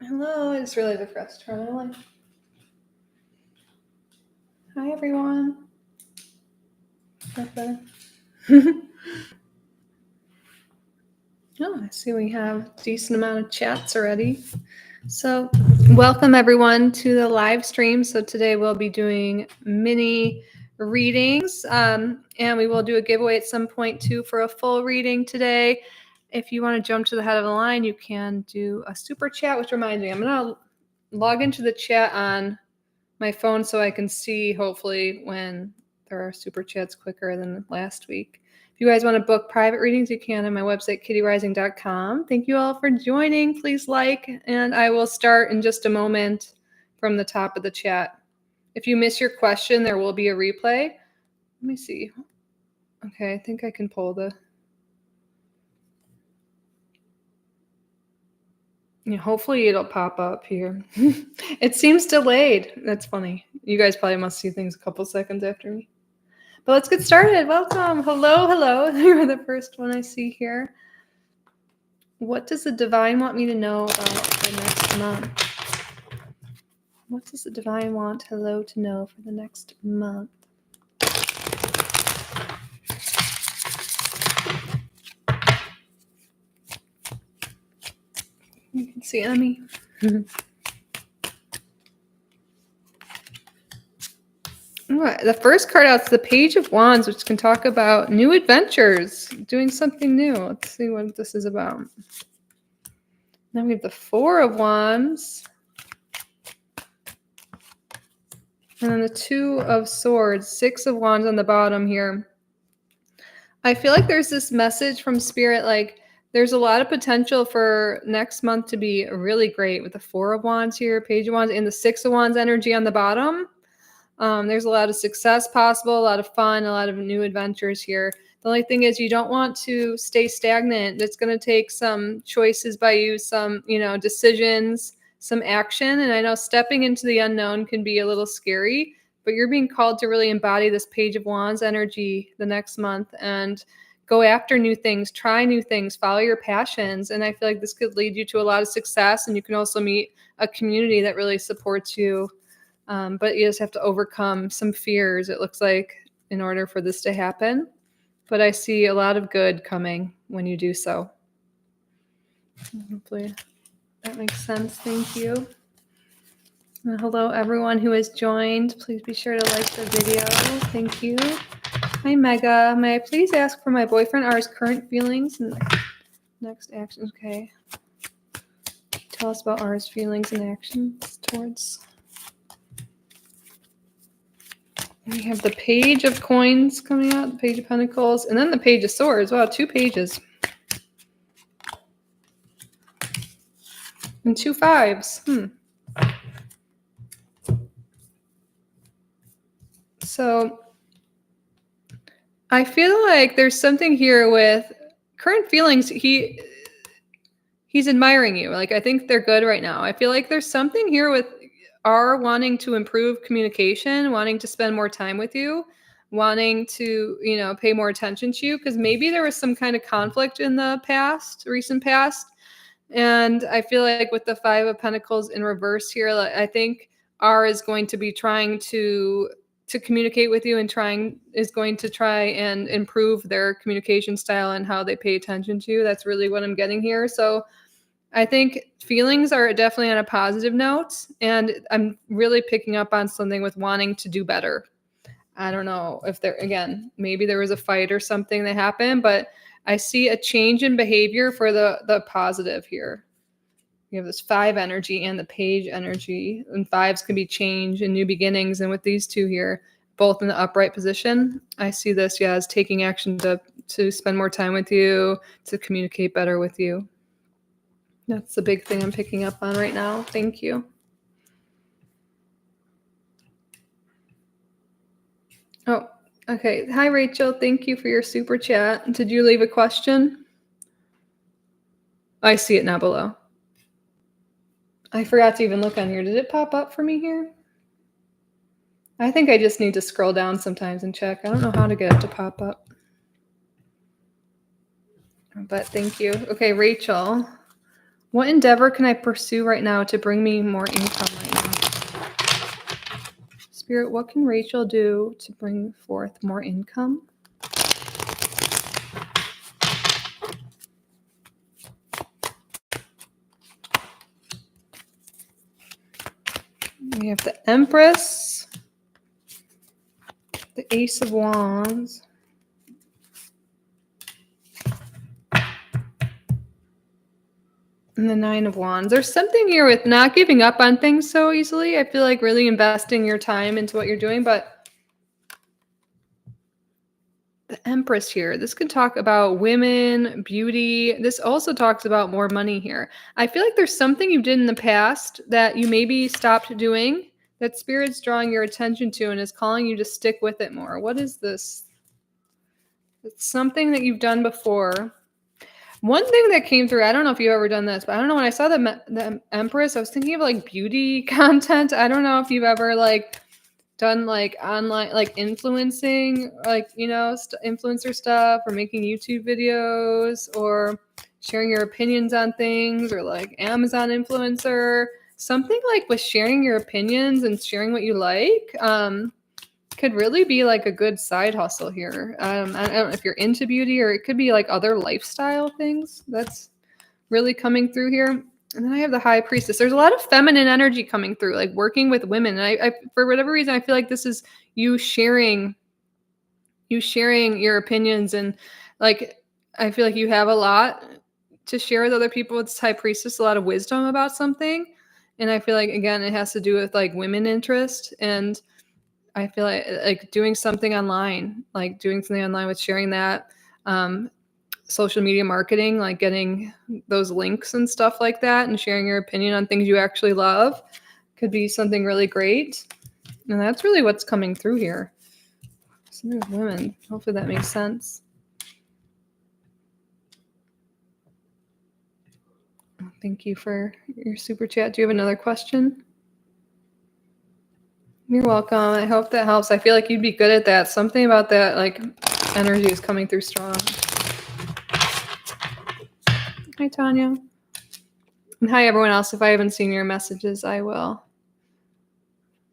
Hello, I just realized I forgot to turn my light. Hi, everyone. That better? Oh, I see we have a decent amount of chats already. So, welcome everyone to the live stream. So today we'll be doing mini readings, and we will do a giveaway at some point too for a full reading today. If you want to jump to the head of the line, you can do a super chat, which reminds me, I'm going to log into the chat on my phone so I can see, hopefully, when there are super chats quicker than last week. If you guys want to book private readings, you can on my website, kittyoutsidethebox. Thank you all for joining. Please like, and I will start in just a moment from the top of the chat. If you miss your question, there will be a replay. Let me see. Okay, I think I can pull the... Yeah, hopefully it'll pop up here. It seems delayed. That's funny. You guys probably must see things a couple seconds after me. But let's get started. Welcome. Hello, hello. You're the first one I see here. What does the divine want me to know about the next month? What does the divine want hello to know for the next month? You can see Emmy. The first card out is the Page of Wands, which can talk about new adventures, doing something new. Let's see what this is about. Then we have the Four of Wands. And then the Two of Swords, Six of Wands on the bottom here. I feel like there's this message from Spirit, like there's a lot of potential for next month to be really great with the Four of Wands here, Page of Wands, and the Six of Wands energy on the bottom. There's a lot of success possible, a lot of fun, a lot of new adventures here. The only thing is you don't want to stay stagnant. It's going to take some choices by you, some, decisions, some action. And I know stepping into the unknown can be a little scary, but you're being called to really embody this Page of Wands energy the next month and go after new things, try new things, follow your passions. And I feel like this could lead you to a lot of success. And you can also meet a community that really supports you. But you just have to overcome some fears, it looks like, in order for this to happen. But I see a lot of good coming when you do so. Hopefully that makes sense. Thank you. And hello, everyone who has joined. Please be sure to like the video. Thank you. Hi, Mega. May I please ask for my boyfriend are his current feelings and next actions? Okay. Tell us about R's feelings and actions towards... We have the Page of Coins coming out, the Page of Pentacles, and then the Page of Swords. Wow, 2 pages. And 2 5s. So I feel like there's something here with current feelings. He's admiring you. Like, I think they're good right now. I feel like there's something here with R wanting to improve communication, wanting to spend more time with you, wanting to, pay more attention to you, because maybe there was some kind of conflict in the recent past. And I feel like with the Five of Pentacles in reverse here, I think R is going to be trying to communicate with you and is going to try and improve their communication style and how they pay attention to you. That's really what I'm getting here. So I think feelings are definitely on a positive note, and I'm really picking up on something with wanting to do better. I don't know if maybe there was a fight or something that happened, but I see a change in behavior for the positive here. You have this 5 energy and the Page energy, and 5s can be change and new beginnings. And with these 2 here, both in the upright position, I see this, as taking action to spend more time with you, to communicate better with you. That's the big thing I'm picking up on right now. Thank you. Oh, okay. Hi, Rachel. Thank you for your super chat. Did you leave a question? I see it now below. I forgot to even look on here. Did it pop up for me here? I think I just need to scroll down sometimes and check. I don't know how to get it to pop up. But thank you. Okay, Rachel. What endeavor can I pursue right now to bring me more income right now? Spirit, what can Rachel do to bring forth more income? We have the Empress, the Ace of Wands, and the Nine of Wands. There's something here with not giving up on things so easily. I feel like really investing your time into what you're doing, but the Empress here, this could talk about women, beauty. This also talks about more money here. I feel like there's something you did in the past that you maybe stopped doing that Spirit's drawing your attention to and is calling you to stick with it more. What is this? It's something that you've done before. One thing that came through, I don't know if you've ever done this, but I don't know, when I saw the Empress, I was thinking of like beauty content. I don't know if you've ever like done like online, like influencing, like, you know, influencer stuff, or making YouTube videos, or sharing your opinions on things, or like Amazon influencer, something like with sharing your opinions and sharing what you like. Could really be like a good side hustle here. I don't know if you're into beauty, or it could be like other lifestyle things that's really coming through here. And then I have the High Priestess. There's a lot of feminine energy coming through, like working with women. And I for whatever reason, I feel like this is you sharing your opinions, and like I feel like you have a lot to share with other people. It's High Priestess, a lot of wisdom about something. And I feel like, again, it has to do with like women interest, and I feel like doing something online, with sharing that, social media marketing, like getting those links and stuff like that, and sharing your opinion on things you actually love could be something really great. And that's really what's coming through here. So there's women. Hopefully that makes sense. Thank you for your super chat. Do you have another question? You're welcome. I hope that helps. I feel like you'd be good at that. Something about that, like, energy is coming through strong. Hi, Tanya. And hi, everyone else. If I haven't seen your messages, I will.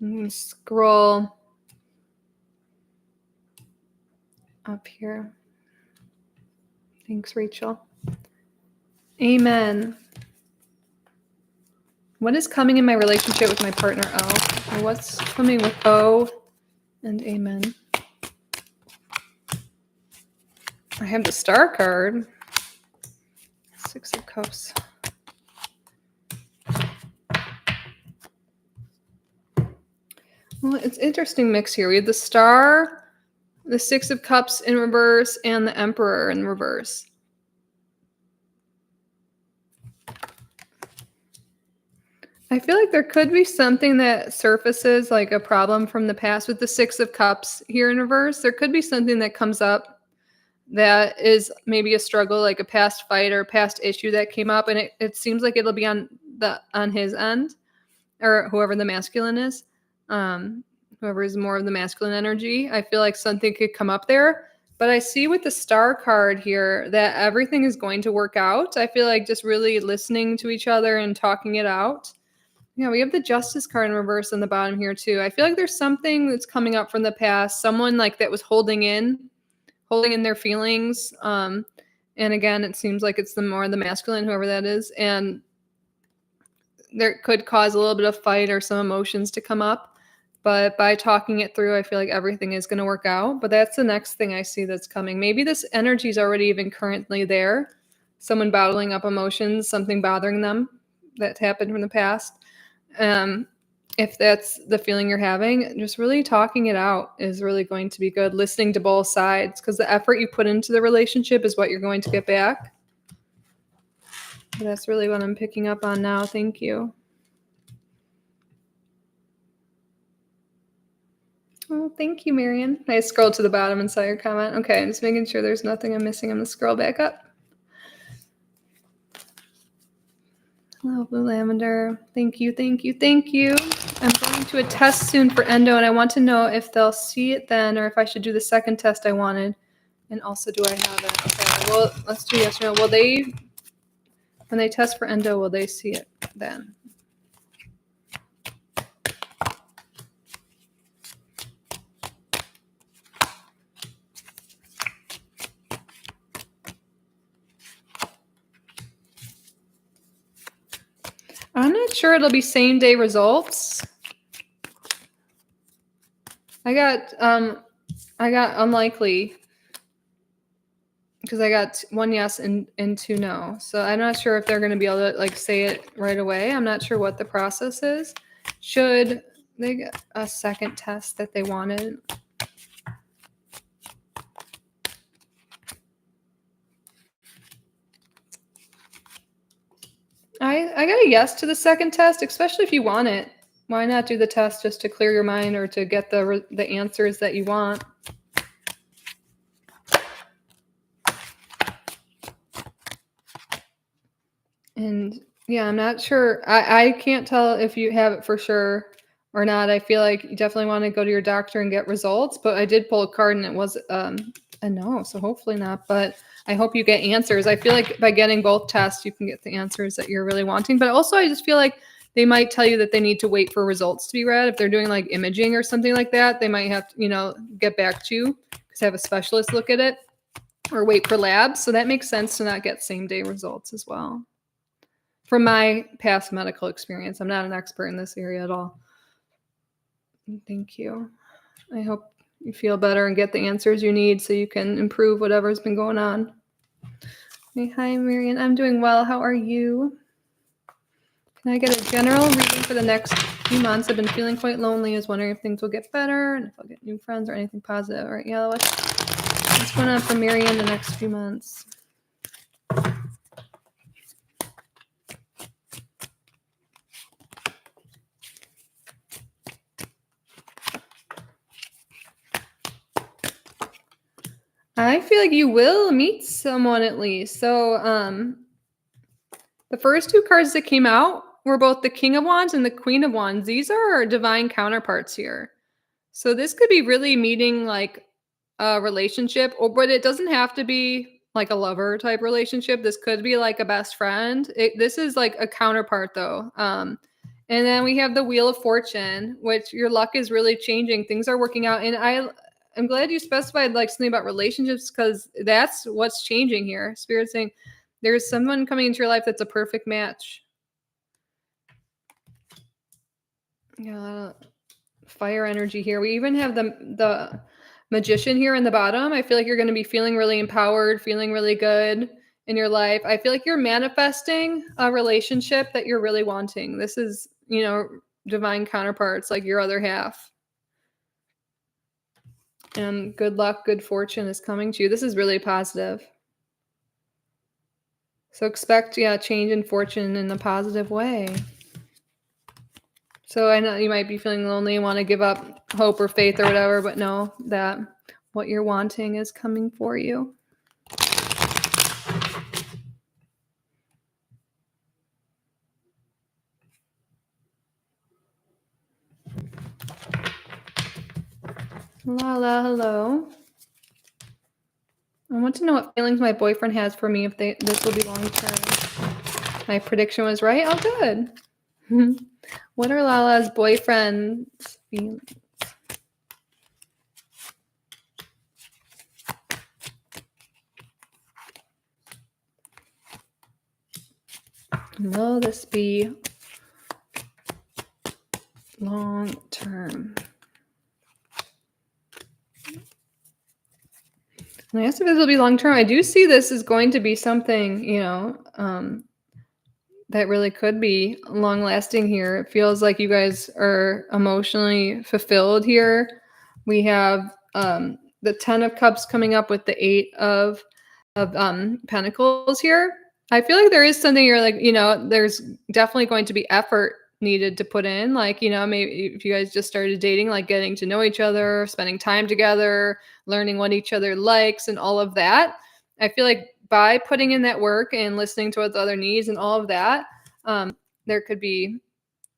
I'm going to scroll up here. Thanks, Rachel. Amen. What is coming in my relationship with my partner, O? Or what's coming with O and Amen? I have the Star card. Six of Cups. Well, it's an interesting mix here. We have the Star, the Six of Cups in reverse, and the Emperor in reverse. I feel like there could be something that surfaces, like a problem from the past with the Six of Cups here in reverse. There could be something that comes up that is maybe a struggle, like a past fight or past issue that came up, and it seems like it'll be on his end, or whoever the masculine is, whoever is more of the masculine energy. I feel like something could come up there. But I see with the Star card here that everything is going to work out. I feel like just really listening to each other and talking it out. Yeah, we have the Justice card in reverse on the bottom here too. I feel like there's something that's coming up from the past. Someone like that was holding in their feelings. And again, it seems like it's the more the masculine, whoever that is. And there could cause a little bit of fight or some emotions to come up. But by talking it through, I feel like everything is going to work out. But that's the next thing I see that's coming. Maybe this energy is already even currently there. Someone bottling up emotions, something bothering them that happened from the past. If that's the feeling you're having, just really talking it out is really going to be good. Listening to both sides, because the effort you put into the relationship is what you're going to get back. But that's really what I'm picking up on now. Thank you. Oh, thank you, Marion. I scrolled to the bottom and saw your comment. Okay, I'm just making sure there's nothing I'm missing. I'm going to scroll back up. Hello, Blue Lavender. Thank you, thank you, thank you. I'm going to a test soon for endo, and I want to know if they'll see it then, or if I should do the second test I wanted. And also, do I have it? Okay, well, let's do yes or no. Will they When they test for endo, will they see it then? I'm not sure it'll be same day results. I got unlikely because I got 1 yes and 2 no. So I'm not sure if they're going to be able to like say it right away. I'm not sure what the process is. Should they get a second test that they wanted? I got a yes to the second test, especially if you want it. Why not do the test just to clear your mind or to get the answers that you want? And yeah, I'm not sure. I can't tell if you have it for sure or not. I feel like you definitely want to go to your doctor and get results, but I did pull a card and it was a no, so hopefully not. But I hope you get answers. I feel like by getting both tests, you can get the answers that you're really wanting. But also, I just feel like they might tell you that they need to wait for results to be read. If they're doing like imaging or something like that, they might have to, get back to you because have a specialist look at it or wait for labs. So that makes sense to not get same day results as well. From my past medical experience, I'm not an expert in this area at all. Thank you. I hope you feel better and get the answers you need so you can improve whatever's been going on. Hey, hi, Marian. I'm doing well. How are you? Can I get a general reading for the next few months? I've been feeling quite lonely. I was wondering if things will get better and if I'll get new friends or anything positive. All right, yeah, what's going on for Marian the next few months? I feel like you will meet someone at least. So the first two cards that came out were both the King of Wands and the Queen of Wands. These are our divine counterparts here. So this could be really meeting like a relationship, but it doesn't have to be like a lover type relationship. This could be like a best friend. This is like a counterpart though. And then we have the Wheel of Fortune, which your luck is really changing. Things are working out. And I'm glad you specified like something about relationships because that's what's changing here. Spirit's saying there's someone coming into your life that's a perfect match. Yeah, fire energy here. We even have the Magician here in the bottom. I feel like you're going to be feeling really empowered, feeling really good in your life. I feel like you're manifesting a relationship that you're really wanting. This is, divine counterparts, like your other half. And good luck, good fortune is coming to you. This is really positive. So expect, change in fortune in a positive way. So I know you might be feeling lonely and want to give up hope or faith or whatever, but know that what you're wanting is coming for you. Lala, hello. I want to know what feelings my boyfriend has for me if this will be long term. My prediction was right. Oh, good. What are Lala's boyfriend's feelings? Will this be long term? And I asked if this will be long term. I do see this is going to be something, that really could be long lasting here. It feels like you guys are emotionally fulfilled here. We have the 10 of Cups coming up with the 8 of Pentacles here. I feel like there is something you're like, there's definitely going to be effort needed to put in. Like, maybe if you guys just started dating, like getting to know each other, spending time together, learning what each other likes and all of that. I feel like by putting in that work and listening to what the other needs and all of that, it could be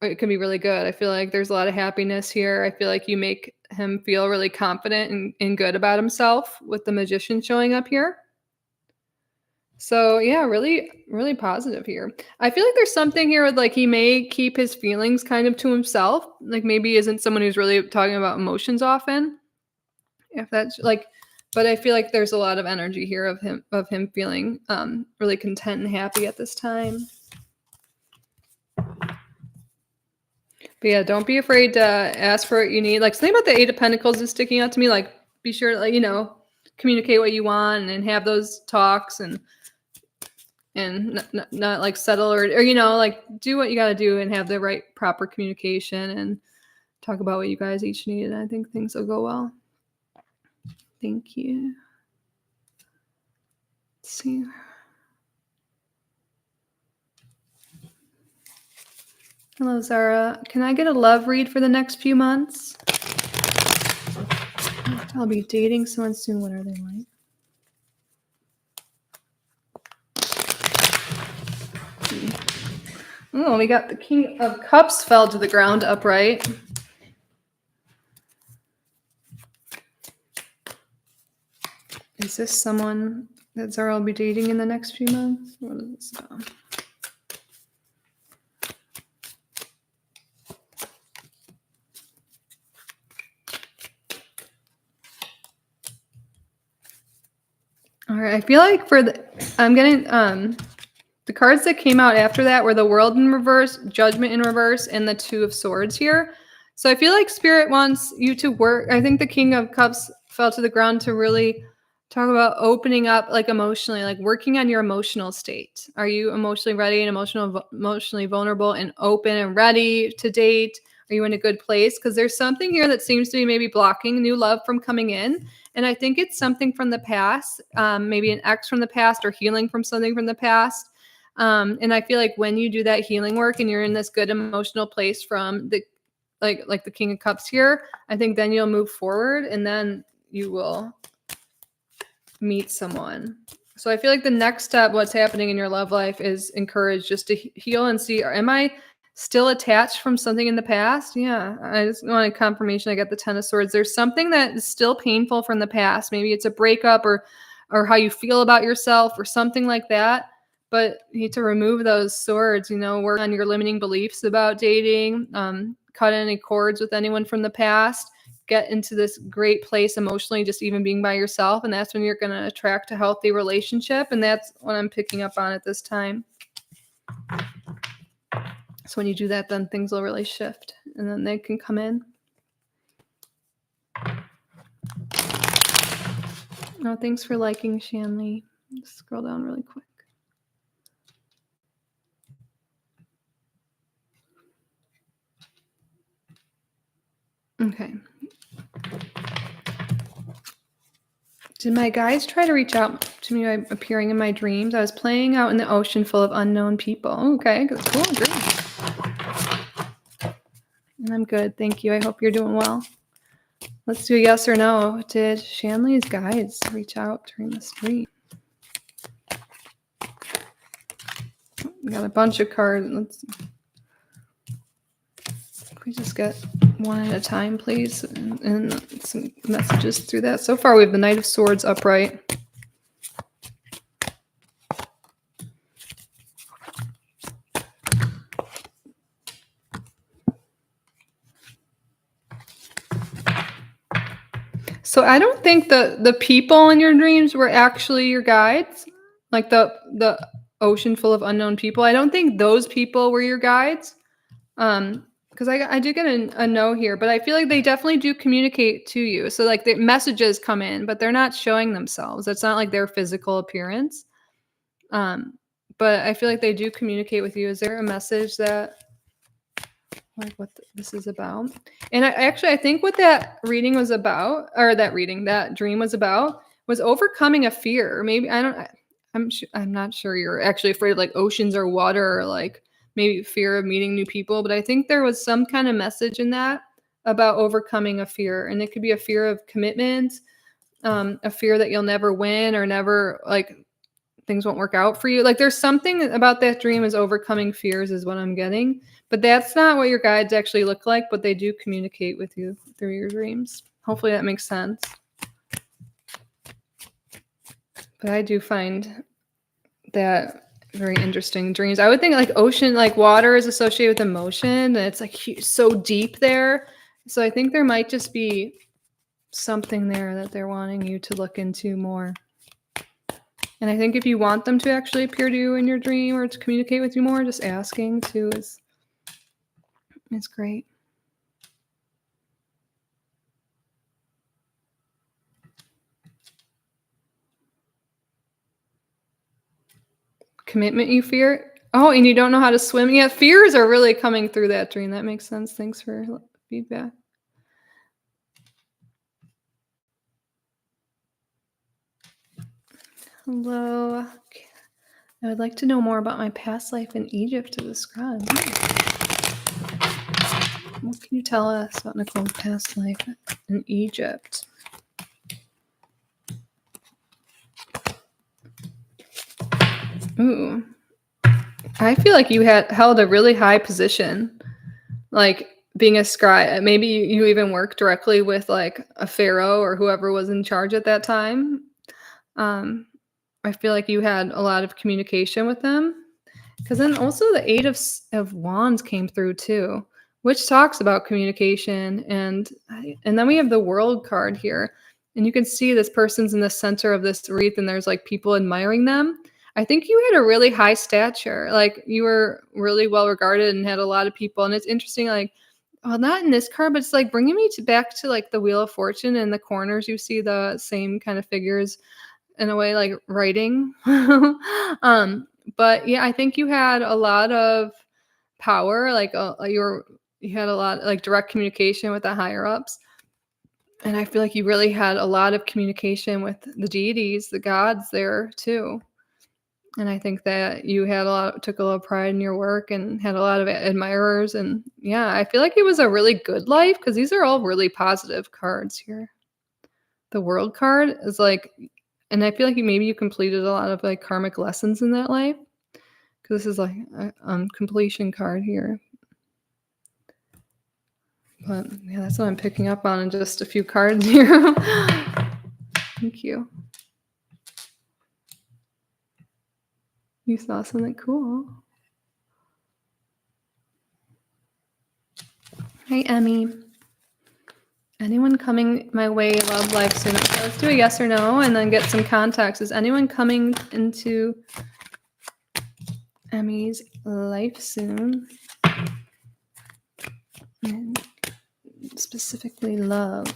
really good. I feel like there's a lot of happiness here. I feel like you make him feel really confident and good about himself with the Magician showing up here. So yeah, really, really positive here. I feel like there's something here with like he may keep his feelings kind of to himself. Like maybe isn't someone who's really talking about emotions often. If that's like, but I feel like there's a lot of energy here of him feeling really content and happy at this time. But yeah, don't be afraid to ask for what you need. Like something about the Eight of Pentacles is sticking out to me. Like be sure to like, communicate what you want and have those talks and not like settle or like do what you got to do and have the right proper communication and talk about what you guys each need. And I think things will go well. Thank you. Let's see. Hello, Zara. Can I get a love read for the next few months? I'll be dating someone soon. What are they like? Oh, we got the King of Cups fell to the ground upright. Is this someone that Zara will be dating in the next few months? What is this about? All right, I feel like I'm getting the cards that came out after that were the World in reverse, Judgment in reverse, and the Two of Swords here. So I feel like Spirit wants you to work. I think the King of Cups fell to the ground to really talk about opening up, like emotionally, like working on your emotional state. Are you emotionally ready and emotionally vulnerable and open and ready to date? Are you in a good place? Because there's something here that seems to be maybe blocking new love from coming in. And I think it's something from the past, maybe an ex from the past or healing from something from the past. And I feel like when you do that healing work and you're in this good emotional place from the like the King of Cups here, I think then you'll move forward and then you will meet someone. So I feel like the next step, what's happening in your love life is encouraged just to heal and see, am I still attached from something in the past? Yeah, I just wanted confirmation. I got the Ten of Swords. There's something that is still painful from the past. Maybe it's a breakup or how you feel about yourself or something like that. But you need to remove those swords, work on your limiting beliefs about dating, cut any cords with anyone from the past, get into this great place emotionally, just even being by yourself. And that's when you're going to attract a healthy relationship. And that's what I'm picking up on at this time. So when you do that, then things will really shift and then they can come in. Oh, thanks for liking, Shanley. Just scroll down really quick. Okay. Did my guides try to reach out to me by appearing in my dreams? I was playing out in the ocean full of unknown people. Okay, that's cool. Great. And I'm good. Thank you. I hope you're doing well. Let's do a yes or no. Did Shanley's guides reach out during the stream? We got a bunch of cards. Can we just get one at a time, please? And some messages through that. So far, we have the Knight of Swords upright. So I don't think the people in your dreams were actually your guides, like the ocean full of unknown people. I don't think those people were your guides. Because I do get a no here, but I feel like they definitely do communicate to you. So like the messages come in, but they're not showing themselves. It's not like their physical appearance. But I feel like they do communicate with you. Is there a message that like what this is about? And I think what that reading was about, or that dream was about, was overcoming a fear. Or maybe I'm not sure you're actually afraid of like oceans or water or like maybe fear of meeting new people, but I think there was some kind of message in that about overcoming a fear. And it could be a fear of commitment, a fear that you'll never win or never like things won't work out for you. Like there's something about that dream is overcoming fears is what I'm getting, but that's not what your guides actually look like, but they do communicate with you through your dreams. Hopefully that makes sense. But I do find that very interesting dreams. I would think like ocean, like water is associated with emotion, and it's like so deep there. So I think there might just be something there that they're wanting you to look into more. And I think if you want them to actually appear to you in your dream or to communicate with you more, just asking too is great. Commitment you fear. Oh, and you don't know how to swim. Yeah, fears are really coming through that dream. That makes sense. Thanks for feedback. Hello. I would like to know more about my past life in Egypt to describe. What can you tell us about Nicole's past life in Egypt? Ooh. I feel like you had held a really high position, like being a scribe. Maybe you even worked directly with like a pharaoh or whoever was in charge at that time. I feel like you had a lot of communication with them. Because then also the Eight of Wands came through too, which talks about communication. And then we have the World card here. And you can see this person's in the center of this wreath and there's like people admiring them. I think you had a really high stature. Like you were really well regarded and had a lot of people. And it's interesting, like, well, not in this card, but it's like bringing me back to like the Wheel of Fortune. In the corners, you see the same kind of figures in a way, like writing. But yeah, I think you had a lot of power. Like you had a lot like direct communication with the higher ups. And I feel like you really had a lot of communication with the deities, the gods there too. And I think that you took a lot of pride in your work and had a lot of admirers. And yeah, I feel like it was a really good life because these are all really positive cards here. The World card is like, and I feel like maybe you completed a lot of like karmic lessons in that life. Because this is like a completion card here. But yeah, that's what I'm picking up on in just a few cards here. Thank you. You saw something cool. Hey, Emmy. Anyone coming my way, love life soon? So let's do a yes or no and then get some context. Is anyone coming into Emmy's life soon? And specifically love.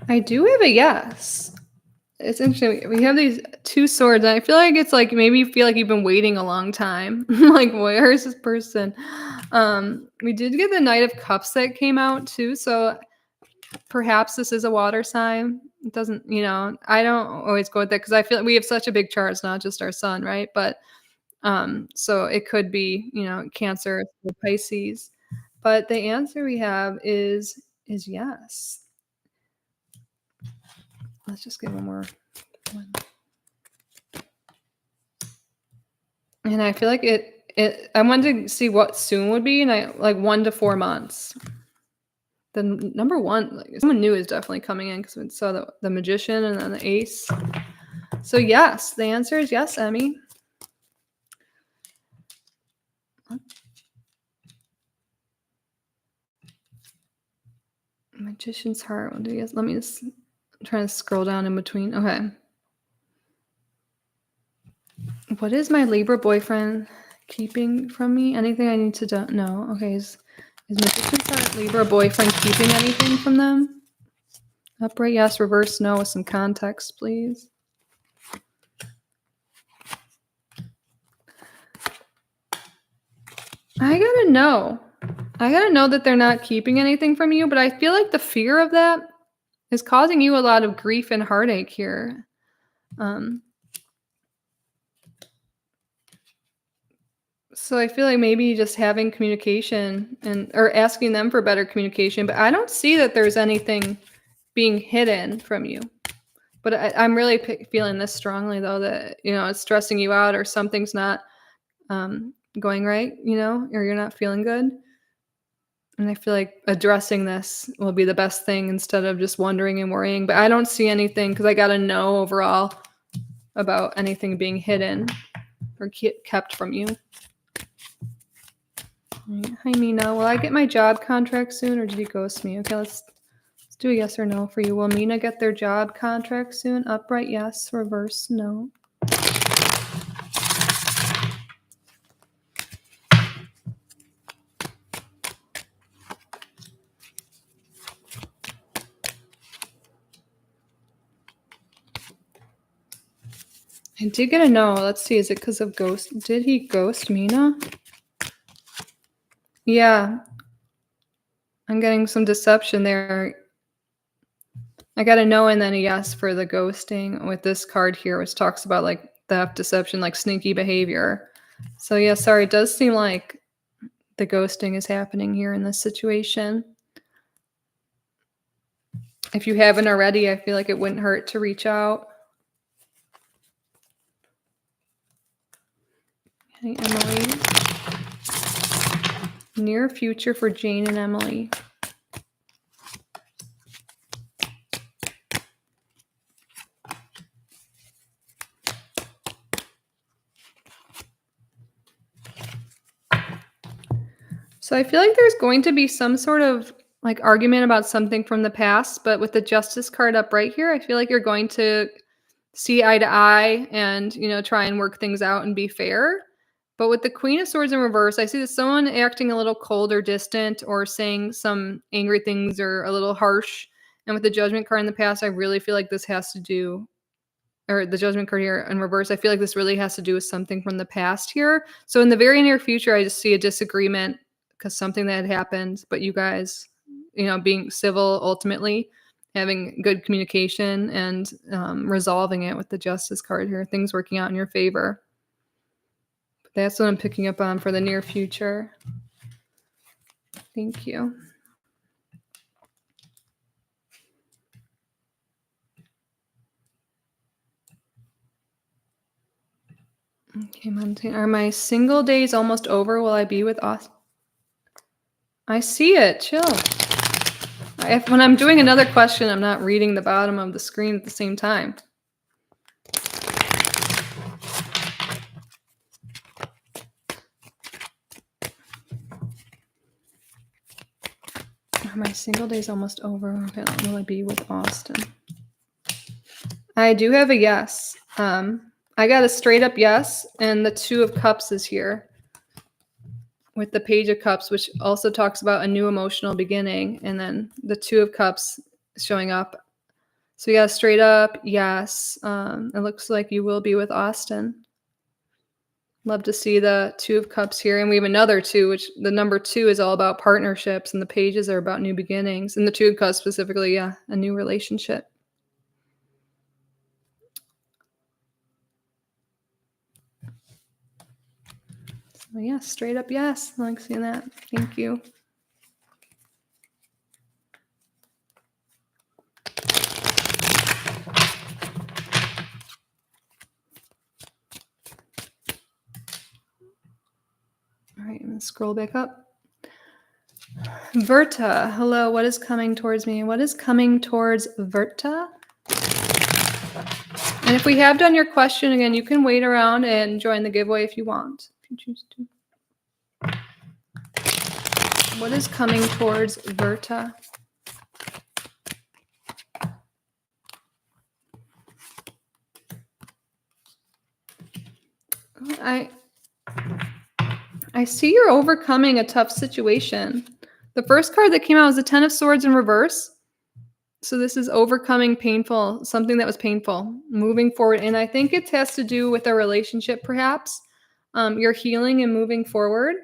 I do have a yes. It's interesting. We have these two swords, and I feel like it's like maybe you feel like you've been waiting a long time. Like, where is this person? We did get the Knight of Cups that came out too, so perhaps this is a water sign. It doesn't, I don't always go with that because I feel like we have such a big chart. It's not just our sun, right? But so it could be, Cancer or Pisces. But the answer we have is yes. Let's just get one more one. And I feel like I wanted to see what soon would be, and I like 1 to 4 months. The number one, like someone new is definitely coming in because we saw the Magician and then the Ace. So yes, the answer is yes, Emmy. Magician's heart. What do you guys? Let me just try to scroll down in between. Okay. What is my Libra boyfriend keeping from me? Anything I need to know? Okay. Is Magician's heart Libra boyfriend keeping anything from them? Upright yes, reverse no with some context, please. I gotta know that they're not keeping anything from you, but I feel like the fear of that is causing you a lot of grief and heartache here. So I feel like maybe just having communication or asking them for better communication, but I don't see that there's anything being hidden from you. But I'm really feeling this strongly though, that, it's stressing you out or something's not going right, or you're not feeling good. And I feel like addressing this will be the best thing instead of just wondering and worrying. But I don't see anything because I got to know overall about anything being hidden or kept from you. Hi, Mina. Will I get my job contract soon, or did you ghost me? Okay, let's do a yes or no for you. Will Mina get their job contract soon? Upright, yes. Reverse, no. I did get a no. Let's see. Is it because of ghost? Did he ghost Mina? Yeah. I'm getting some deception there. I got a no and then a yes for the ghosting with this card here, which talks about like theft, deception, like sneaky behavior. So yeah, sorry, it does seem like the ghosting is happening here in this situation. If you haven't already, I feel like it wouldn't hurt to reach out. Okay, Emily. Near future for Jane and Emily. So I feel like there's going to be some sort of like argument about something from the past, but with the Justice card up right here, I feel like you're going to see eye to eye and, you know, try and work things out and be fair. But with the Queen of Swords in reverse, I see that someone acting a little cold or distant or saying some angry things or a little harsh. And with the Judgment card in the past, I really feel like this has to do, or the Judgment card here in reverse, I feel like this really has to do with something from the past here. So in the very near future, I just see a disagreement because something that had happened, but you guys, you know, being civil ultimately, having good communication and resolving it with the Justice card here, things working out in your favor. But that's what I'm picking up on for the near future. Thank you. Okay, Montana. Are my single days almost over? Will I be with Austin? I see it. Chill. When I'm doing another question, I'm not reading the bottom of the screen at the same time. My single day's almost over. Will I be with Austin? I do have a yes. I got a straight up yes, and the Two of Cups is here with the Page of Cups, which also talks about a new emotional beginning, and then the Two of Cups showing up. So we got a straight up yes. It looks like you will be with Austin. Love to see the Two of Cups here. And we have another two, which the number 2 is all about partnerships, and the pages are about new beginnings. And the Two of Cups specifically, yeah, a new relationship. So yeah, straight up yes. I like seeing that. Thank you. All right, I'm gonna scroll back up. Verta, hello, what is coming towards me? What is coming towards Verta? And if we have done your question again, you can wait around and join the giveaway if you want, if you choose to. What is coming towards Verta? I see you're overcoming a tough situation. The first card that came out was the Ten of Swords in reverse. So this is overcoming something that was painful, moving forward. And I think it has to do with a relationship, perhaps. You're healing and moving forward.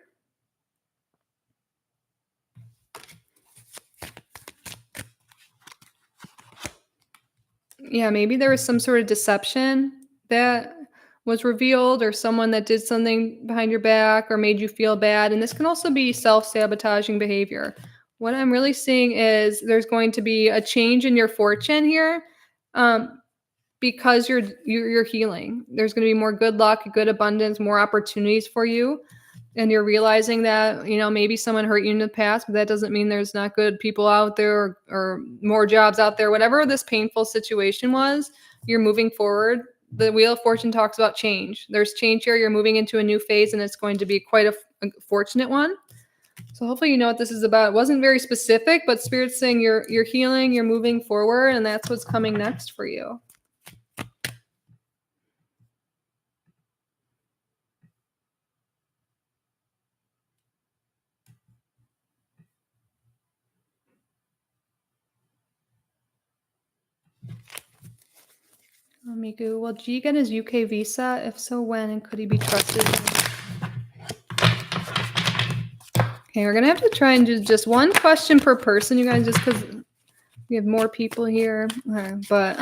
Yeah, maybe there was some sort of deception that was revealed, or someone that did something behind your back or made you feel bad. And this can also be self-sabotaging behavior. What I'm really seeing is there's going to be a change in your fortune here because you're healing. There's going to be more good luck, good abundance, more opportunities for you. And you're realizing that, maybe someone hurt you in the past, but that doesn't mean there's not good people out there or more jobs out there. Whatever this painful situation was, you're moving forward. The Wheel of Fortune talks about change. There's change here. You're moving into a new phase, and it's going to be quite a fortunate one. So hopefully you know what this is about. It wasn't very specific, but Spirit's saying you're healing, you're moving forward, and that's what's coming next for you. Miku, will G get his UK visa? If so, when? And could he be trusted? Okay, we're going to have to try and do just one question per person, you guys, just because we have more people here. But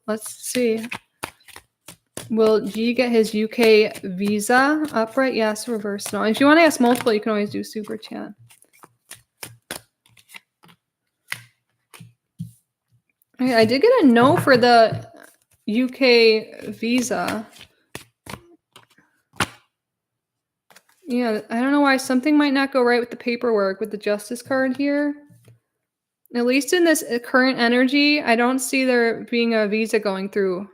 let's see. Will G get his UK visa? Upright, yes. Reverse, no. If you want to ask multiple, you can always do super chat. Okay, I did get a no for the UK visa. Yeah, I don't know why something might not go right with the paperwork with the Justice card here. At least in this current energy, I don't see there being a visa going through.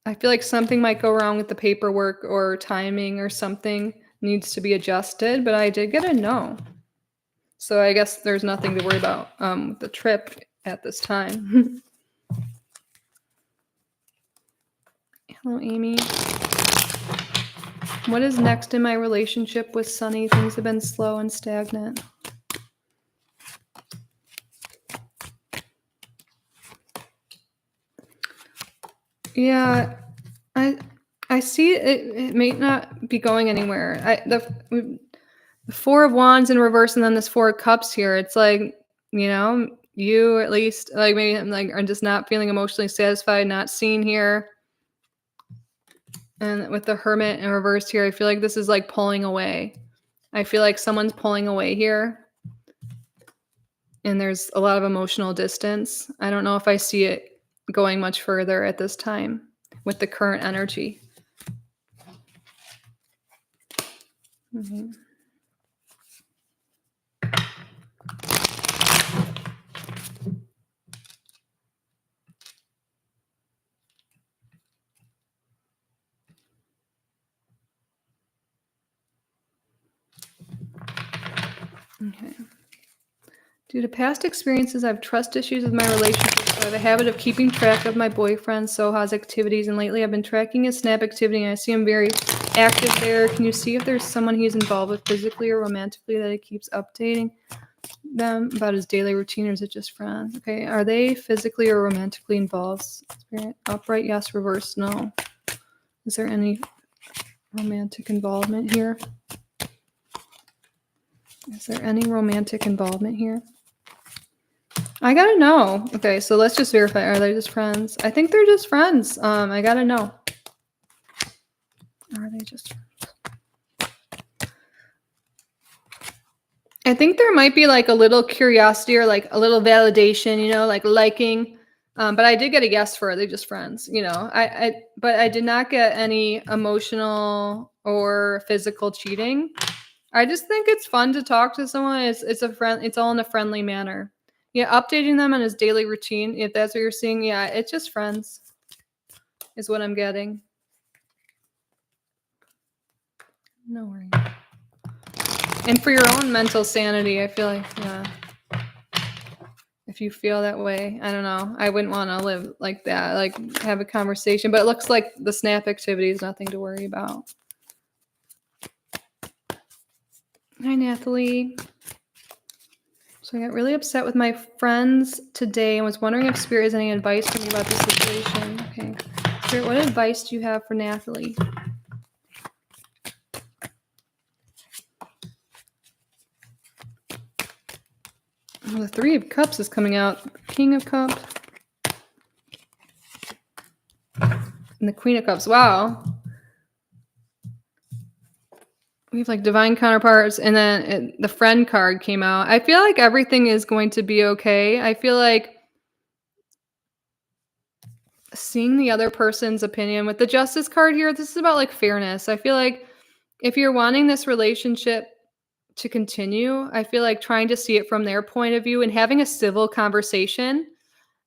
I feel like something might go wrong with the paperwork or timing or something needs to be adjusted, but I did get a no. So I guess there's nothing to worry about with the trip at this time. Hello, Amy. What is next in my relationship with Sunny? Things have been slow and stagnant. Yeah, I see it may not be going anywhere. The Four of Wands in reverse and then this Four of Cups here. It's like, you at least like maybe are just not feeling emotionally satisfied, not seen here. And with the Hermit in reverse here, I feel like this is like pulling away. I feel like someone's pulling away here. And there's a lot of emotional distance. I don't know if I see it going much further at this time with the current energy. Mm-hmm. Okay. Due to past experiences, I have trust issues with my relationships. I have a habit of keeping track of my boyfriend Soha's activities, and lately I've been tracking his Snap activity, and I see him very active there. Can you see if there's someone he's involved with physically or romantically that he keeps updating them about his daily routine, or is it just friends? Okay, are they physically or romantically involved? Spirit, upright, yes. Reverse, no. Is there any romantic involvement here? Is there any romantic involvement here? I gotta know. Okay, so let's just verify. Are they just friends? I think they're just friends. I gotta know. Are they just friends? I think there might be like a little curiosity or like a little validation, like liking. But I did get a yes for, are they just friends? But I did not get any emotional or physical cheating. I just think it's fun to talk to someone. It's a friend. It's all in a friendly manner. Yeah, updating them on his daily routine. If that's what you're seeing, yeah, it's just friends. Is what I'm getting. No worries. And for your own mental sanity, I feel like, yeah. If you feel that way, I don't know. I wouldn't want to live like that. Like have a conversation. But it looks like the Snap activity is nothing to worry about. Hi, Nathalie. So I got really upset with my friends today and was wondering if Spirit has any advice for me about this situation. Okay. Spirit, what advice do you have for Nathalie? Oh, the Three of Cups is coming out. King of Cups. And the Queen of Cups. Wow. We have like divine counterparts, and then the friend card came out. I feel like everything is going to be okay. I feel like seeing the other person's opinion. With the Justice card here, this is about, like, fairness. I feel like if you're wanting this relationship to continue, I feel like trying to see it from their point of view and having a civil conversation,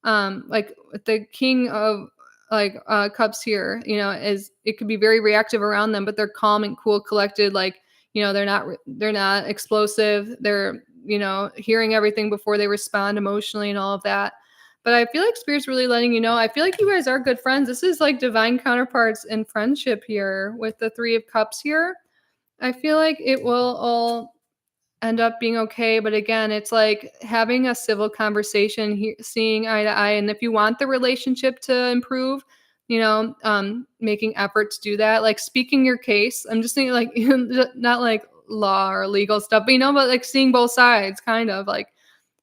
like with the king of like cups here, you know, is it could be very reactive around them, but they're calm and cool, collected. Like, you know, they're not explosive. They're, you know, hearing everything before they respond emotionally and all of that. But I feel like Spirit's really letting you know. I feel like you guys are good friends. This is like divine counterparts in friendship here with the Three of Cups here. I feel like it will all end up being okay. But again, it's like having a civil conversation, seeing eye to eye. And if you want the relationship to improve, you know, making effort to do that, like speaking your case. I'm just thinking like not like law or legal stuff, but you know, but like seeing both sides, kind of like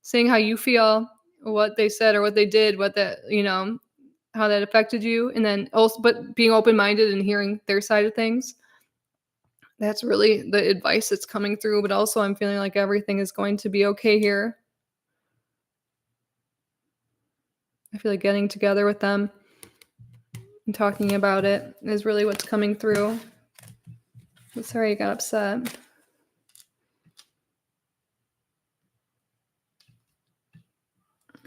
saying how you feel, what they said or what they did, what that, you know, how that affected you. And then also, but being open minded and hearing their side of things. That's really the advice that's coming through, but also I'm feeling like everything is going to be okay here. I feel like getting together with them and talking about it is really what's coming through. I'm sorry you got upset.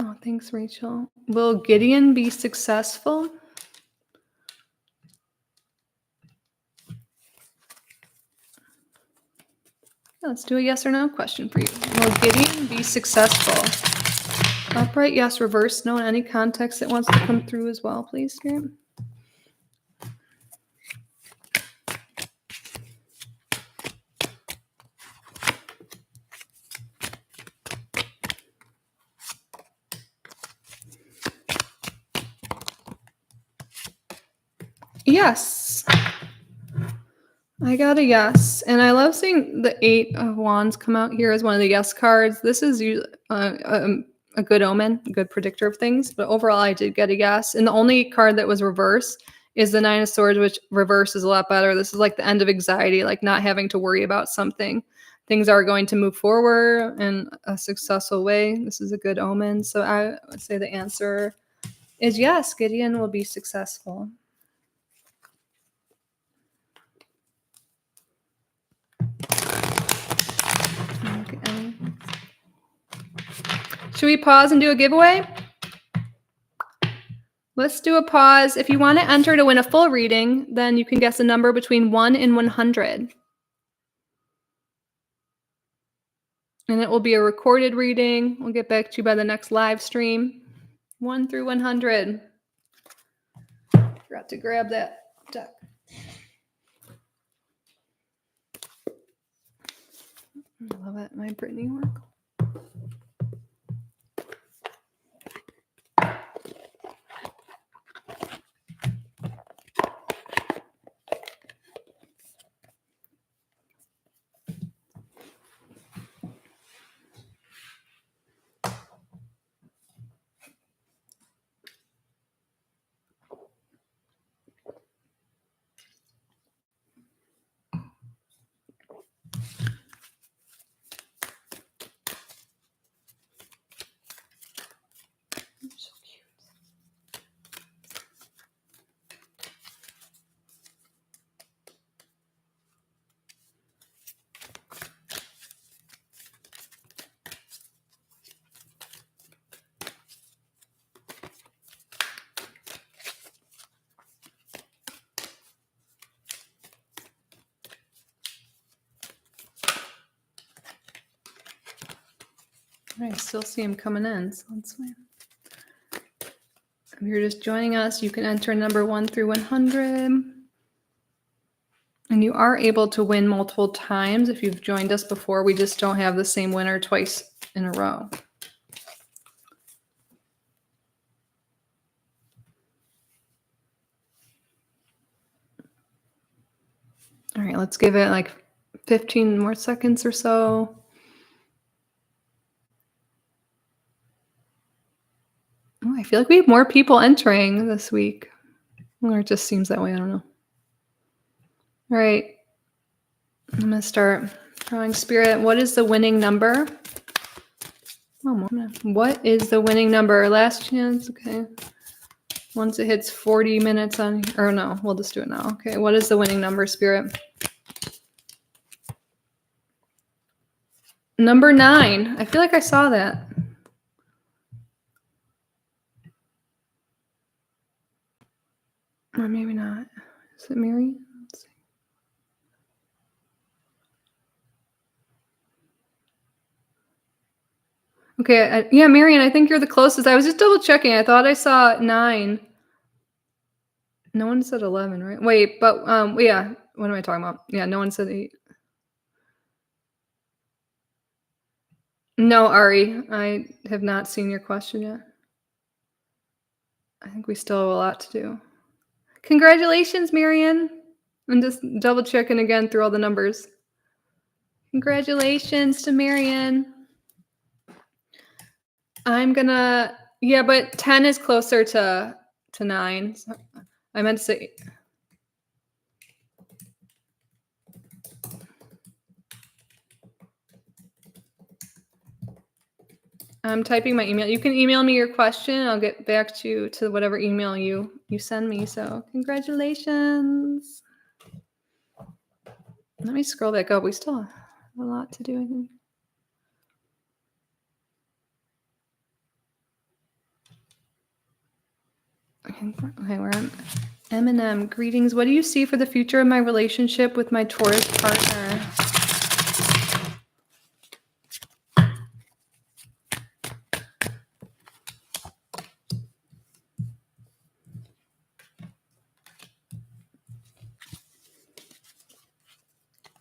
Oh, thanks, Rachel. Will Gideon be successful? Let's do a yes or no question for you. Will Gideon be successful? Upright, yes. Reverse, no. In any context that wants to come through as well, please, Spirit. Yes. I got a yes. And I love seeing the Eight of Wands come out here as one of the yes cards. This is usually a good omen, a good predictor of things. But overall, I did get a yes. And the only card that was reverse is the Nine of Swords, which reverse is a lot better. This is like the end of anxiety, like not having to worry about something. Things are going to move forward in a successful way. This is a good omen. So I would say the answer is yes, Gideon will be successful. Okay. Should we pause and do a giveaway? Let's do a pause. If you want to enter to win a full reading, then you can guess a number between 1 and 100. And it will be a recorded reading. We'll get back to you by the next live stream. 1 through 100. Forgot to grab that deck. I love it. My Brittany work. I still see him coming in, so that's fine. If you're just joining us, you can enter number 1 through 100. And you are able to win multiple times if you've joined us before. We just don't have the same winner twice in a row. All right, let's give it like 15 more seconds or so. Oh, I feel like we have more people entering this week. Or it just seems that way. I don't know. All right. I'm going to start drawing Spirit. What is the winning number? Oh, what is the winning number? Last chance. Okay. Once it hits 40 minutes on, or no, we'll just do it now. Okay, what is the winning number, Spirit? Number 9. I feel like I saw that. Or maybe not. Is it Mary? Let's see. Okay, yeah, Marion, I think you're the closest. I was just double checking. I thought I saw 9. No one said 11, right? Wait, but yeah, what am I talking about? Yeah, no one said 8. No, Ari, I have not seen your question yet. I think we still have a lot to do. Congratulations, Marion. I'm just double checking again through all the numbers. Congratulations to Marion. I'm gonna, yeah, but 10 is closer to 9. So I meant to say. I'm typing my email. You can email me your question. I'll get back to whatever email you send me. So congratulations. Let me scroll back up. We still have a lot to do, I think. Okay, we're on M&M. Greetings. What do you see for the future of my relationship with my Taurus partner?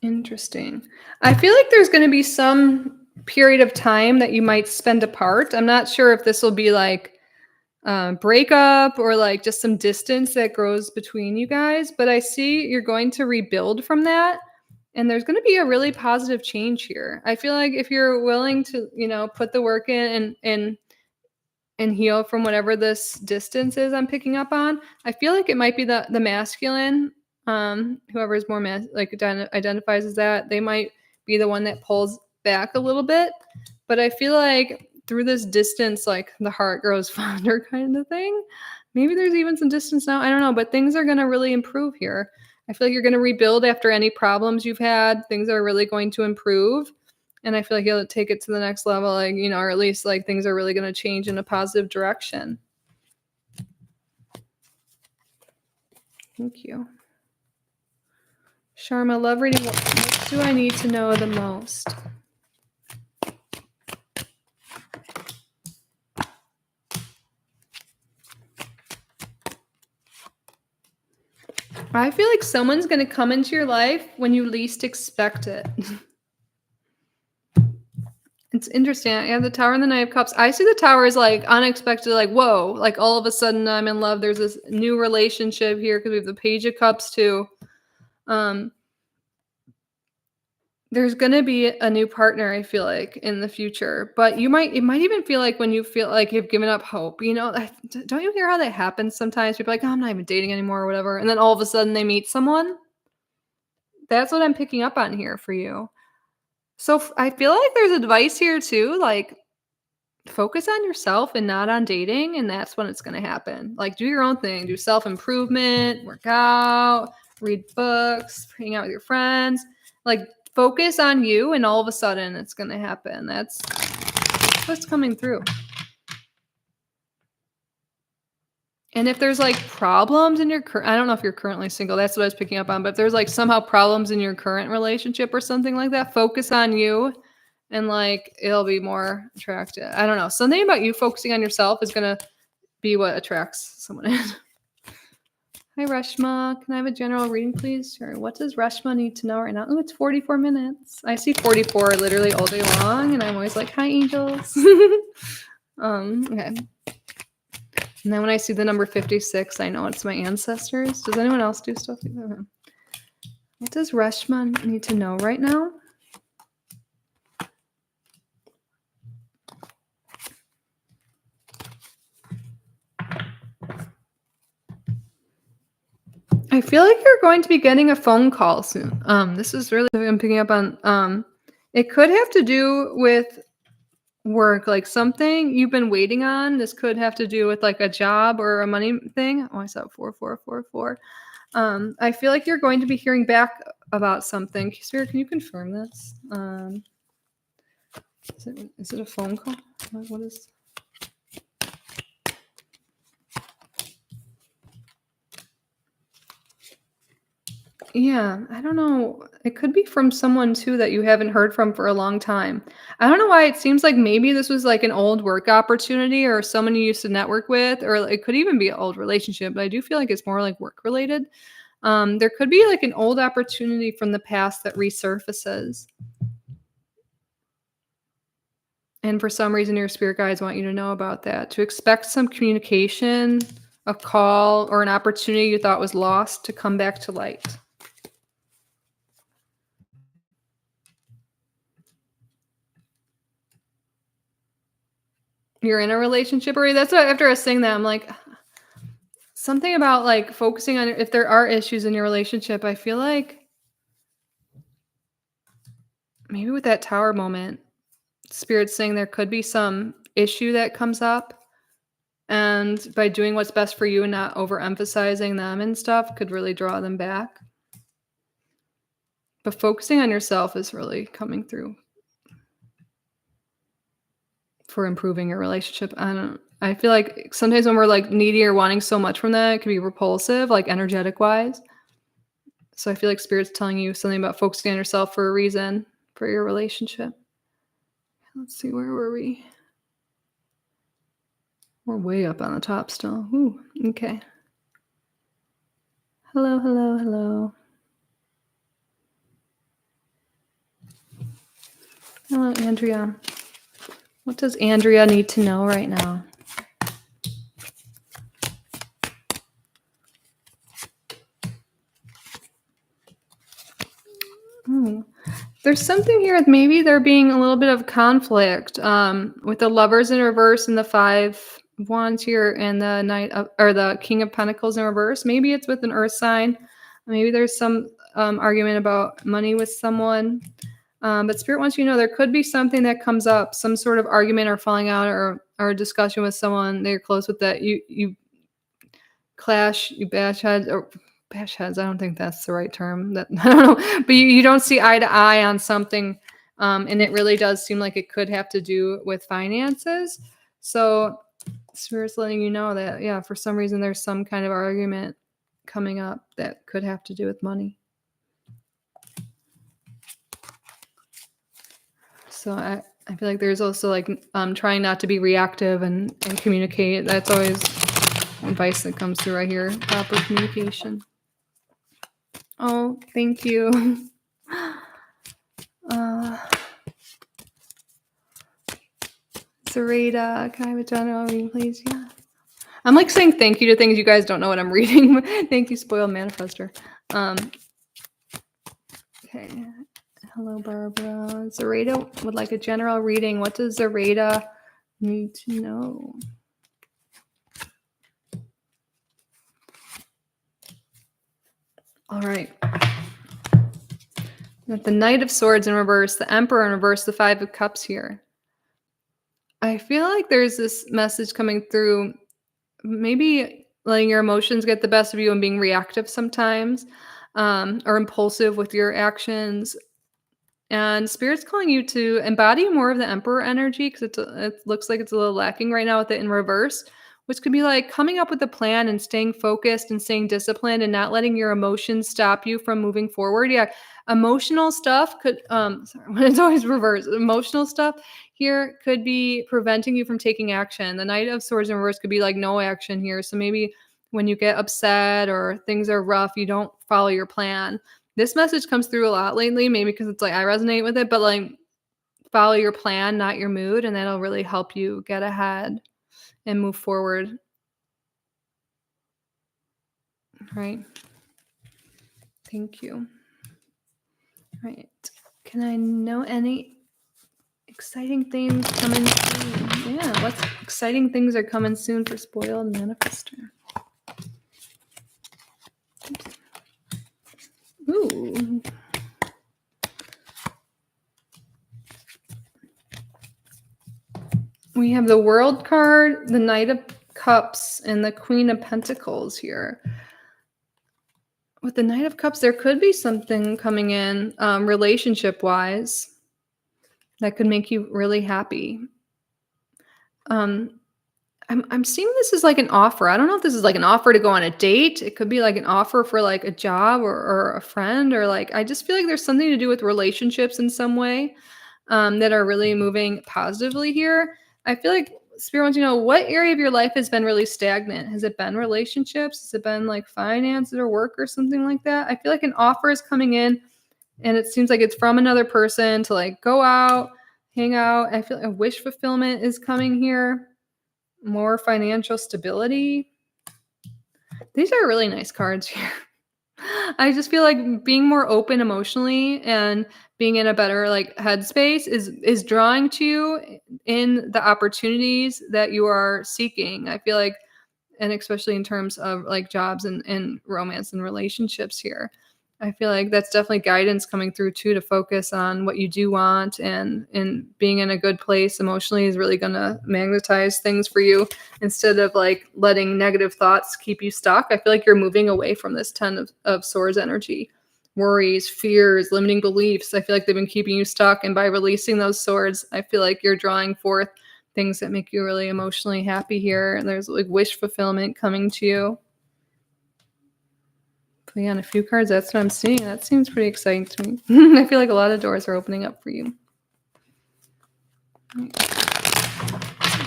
Interesting. I feel like there's going to be some period of time that you might spend apart. I'm not sure if this will be like breakup or like just some distance that grows between you guys, but I see you're going to rebuild from that, and there's going to be a really positive change here. I feel like if you're willing to, put the work in and heal from whatever this distance is I'm picking up on, I feel like it might be the masculine, whoever is more identifies as that, they might be the one that pulls back a little bit. But I feel like through this distance, like the heart grows fonder kind of thing. Maybe there's even some distance now. I don't know, but things are going to really improve here. I feel like you're going to rebuild after any problems you've had. Things are really going to improve. And I feel like you'll take it to the next level, like, or at least like things are really going to change in a positive direction. Thank you. Sharma, love reading. What do I need to know the most? I feel like someone's going to come into your life when you least expect it. It's interesting. I have the Tower and the Knight of Cups. I see the Tower as like unexpected, like, whoa, like all of a sudden I'm in love. There's this new relationship here because we have the Page of Cups too. There's going to be a new partner, I feel like, in the future. But it might even feel like when you feel like you've given up hope, don't you hear how that happens sometimes? People are like, oh, I'm not even dating anymore or whatever. And then all of a sudden they meet someone. That's what I'm picking up on here for you. So I feel like there's advice here too, like focus on yourself and not on dating, and that's when it's going to happen. Like do your own thing, do self-improvement, work out, read books, hang out with your friends, like focus on you, and all of a sudden it's going to happen. That's what's coming through. And if there's like problems in your I don't know if you're currently single, that's what I was picking up on, but if there's like somehow problems in your current relationship or something like that, focus on you and like it'll be more attractive. I don't know. Something about you focusing on yourself is going to be what attracts someone in. Hi, Reshma. Can I have a general reading, please? Sure. What does Reshma need to know right now? Oh, it's 44 minutes. I see 44 literally all day long, and I'm always like, hi, angels. Okay. And then when I see the number 56, I know it's my ancestors. Does anyone else do stuff like that? What does Reshma need to know right now? I feel like you're going to be getting a phone call soon. This is really I'm picking up on. It could have to do with work, like something you've been waiting on. This could have to do with like a job or a money thing. Oh, I saw 4444. I feel like you're going to be hearing back about something. Spirit, can you confirm this? Is it a phone call? What is? Yeah, I don't know. It could be from someone too that you haven't heard from for a long time. I don't know why it seems like maybe this was like an old work opportunity or someone you used to network with, or it could even be an old relationship, but I do feel like it's more like work related. There could be like an old opportunity from the past that resurfaces. And for some reason, your spirit guides want you to know about that, to expect some communication, a call, or an opportunity you thought was lost to come back to light. You're in a relationship already? That's what, after I was saying that, I'm like, something about like focusing on if there are issues in your relationship. I feel like maybe with that tower moment, Spirit's saying there could be some issue that comes up. And by doing what's best for you and not overemphasizing them and stuff could really draw them back. But focusing on yourself is really coming through for improving your relationship. I feel like sometimes when we're like needy or wanting so much from that, it can be repulsive, like energetic wise. So I feel like Spirit's telling you something about focusing on yourself for a reason for your relationship. Let's see, where were we? We're way up on the top still. Ooh, okay. Hello, hello, hello. Hello, Andrea. What does Andrea need to know right now? There's something here with maybe there being a little bit of conflict with the Lovers in reverse and the Five of Wands here and the Knight of, or the King of Pentacles in reverse. Maybe it's with an Earth sign. Maybe there's some argument about money with someone. But Spirit wants you to know there could be something that comes up, some sort of argument or falling out or a discussion with someone that you're close with that you clash, you bash heads, or bash heads. I don't think that's the right term. That I don't know, but you don't see eye to eye on something, and it really does seem like it could have to do with finances. So Spirit's letting you know that, yeah, for some reason there's some kind of argument coming up that could have to do with money. So I feel like there's also like trying not to be reactive and communicate. That's always advice that comes through right here. Proper communication. Oh, thank you. Sarita, can I have a general reading, please? Yeah. I'm like saying thank you to things you guys don't know what I'm reading. Thank you, spoiled manifester. Okay. Hello, Barbara. Zareta would like a general reading. What does Zareta need to know? All right. With the Knight of Swords in reverse, the Emperor in reverse, the Five of Cups here. I feel like there's this message coming through, maybe letting your emotions get the best of you and being reactive sometimes, or impulsive with your actions. And Spirit's calling you to embody more of the Emperor energy because it looks like it's a little lacking right now with it in reverse, which could be like coming up with a plan and staying focused and staying disciplined and not letting your emotions stop you from moving forward. Yeah, emotional stuff could, sorry, it's always reverse. Emotional stuff here could be preventing you from taking action. The Knight of Swords in reverse could be like no action here. So maybe when you get upset or things are rough, you don't follow your plan. This message comes through a lot lately, maybe because it's like I resonate with it, but like follow your plan, not your mood, and that'll really help you get ahead and move forward. Right. Thank you. Right. Can I know any exciting things coming soon? Yeah, what exciting things are coming soon for Spoiled Manifester? Ooh. We have the World card, the Knight of Cups, and the Queen of Pentacles here. With the Knight of Cups, there could be something coming in relationship-wise that could make you really happy. Um, I'm seeing this as like an offer. I don't know if this is like an offer to go on a date. It could be like an offer for like a job or a friend, or like I just feel like there's something to do with relationships in some way that are really moving positively here. I feel like Spirit wants to know what area of your life has been really stagnant. Has it been relationships? Has it been like finances or work or something like that? I feel like an offer is coming in, and it seems like it's from another person to like go out, hang out. I feel like a wish fulfillment is coming here. More financial stability. These are really nice cards here. I just feel like being more open emotionally and being in a better like headspace is drawing to you in the opportunities that you are seeking. I feel like, and especially in terms of like jobs and romance and relationships here. I feel like that's definitely guidance coming through too, to focus on what you do want, and being in a good place emotionally is really going to magnetize things for you instead of like letting negative thoughts keep you stuck. I feel like you're moving away from this 10 of swords energy. Worries, fears, limiting beliefs. I feel like they've been keeping you stuck. And by releasing those swords, I feel like you're drawing forth things that make you really emotionally happy here. And there's like wish fulfillment coming to you. But yeah, on a few cards, that's what I'm seeing. That seems pretty exciting to me. I feel like a lot of doors are opening up for you.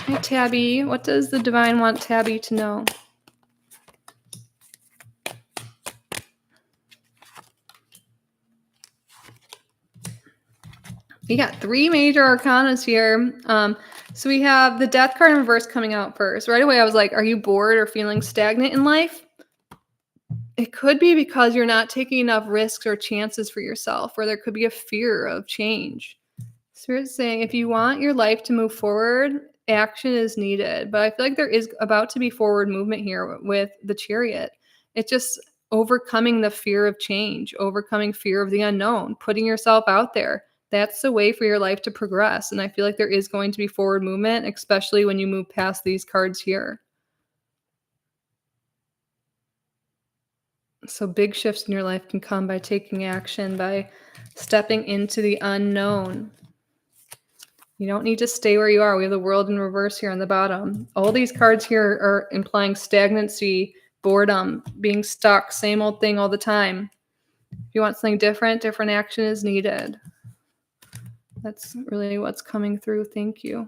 Hi, Tabby. What does the divine want Tabby to know? We got 3 major arcanas here. So we have the Death card in reverse coming out first. Right away, I was like, are you bored or feeling stagnant in life? It could be because you're not taking enough risks or chances for yourself, or there could be a fear of change. Spirit's saying if you want your life to move forward, action is needed. But I feel like there is about to be forward movement here with the Chariot. It's just overcoming the fear of change, overcoming fear of the unknown, putting yourself out there. That's the way for your life to progress. And I feel like there is going to be forward movement, especially when you move past these cards here. So big shifts in your life can come by taking action, by stepping into the unknown. You don't need to stay where you are. We have the World in reverse here on the bottom. All these cards here are implying stagnancy, boredom, being stuck, same old thing all the time. If you want something different, different action is needed. That's really what's coming through. Thank you.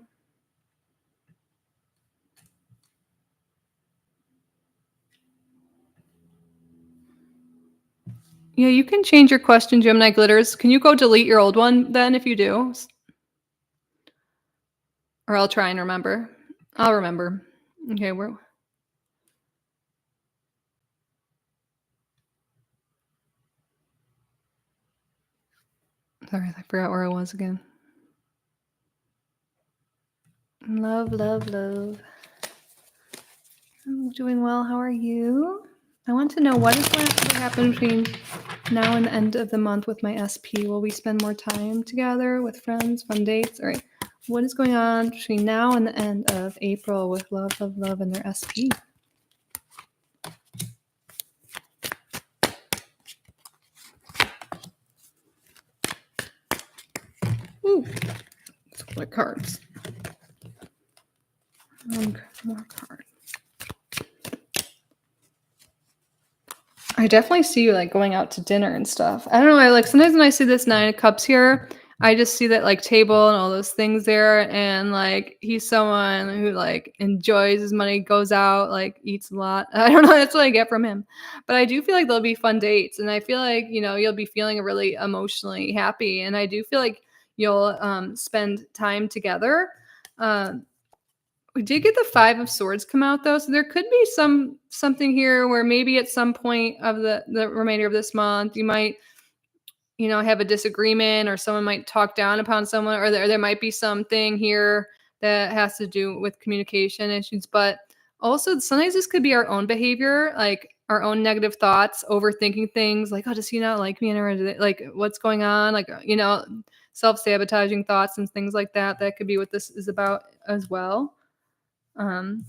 Yeah, you can change your question, Gemini Glitters. Can you go delete your old one then if you do? Or I'll try and remember. I'll remember. Okay, sorry, I forgot where I was again. Love, love, love. I'm doing well. How are you? I want to know what is going to happen between now and the end of the month with my SP. Will we spend more time together with friends, fun dates? All right. What is going on between now and the end of April with love, love, love and their SP? Ooh, split cards. One more card. I definitely see you like going out to dinner and stuff. I don't know. I like sometimes when I see this 9 of Cups here, I just see that like table and all those things there, and like he's someone who like enjoys his money, goes out, like eats a lot. I don't know. That's what I get from him. But I do feel like there'll be fun dates, and I feel like you'll be feeling really emotionally happy, and I do feel like you'll spend time together. We did get the 5 of Swords come out though, so there could be something here where maybe at some point of the remainder of this month you might have a disagreement, or someone might talk down upon someone, or there might be something here that has to do with communication issues. But also sometimes this could be our own behavior, like our own negative thoughts, overthinking things like, oh, does he not like me, or like what's going on, like self-sabotaging thoughts and things like that. That could be what this is about as well. Um,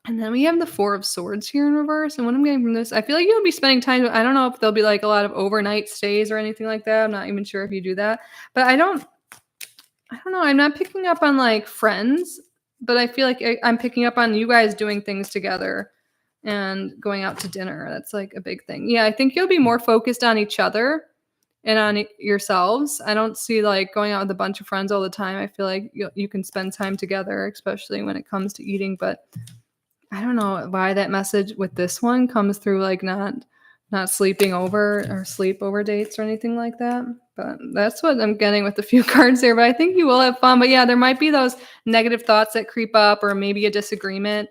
and then we have the Four of Swords here in reverse. And what I'm getting from this, I feel like you'll be spending time. I don't know if there'll be like a lot of overnight stays or anything like that. I'm not even sure if you do that. But I don't know. I'm not picking up on like friends, but I feel like I'm picking up on you guys doing things together and going out to dinner. That's like a big thing. Yeah, I think you'll be more focused on each other and on yourselves. I don't see like going out with a bunch of friends all the time. I feel like you can spend time together, especially when it comes to eating. But I don't know why that message with this one comes through like not sleeping over or sleepover dates or anything like that. But that's what I'm getting with a few cards here. But I think you will have fun. But yeah, there might be those negative thoughts that creep up or maybe a disagreement.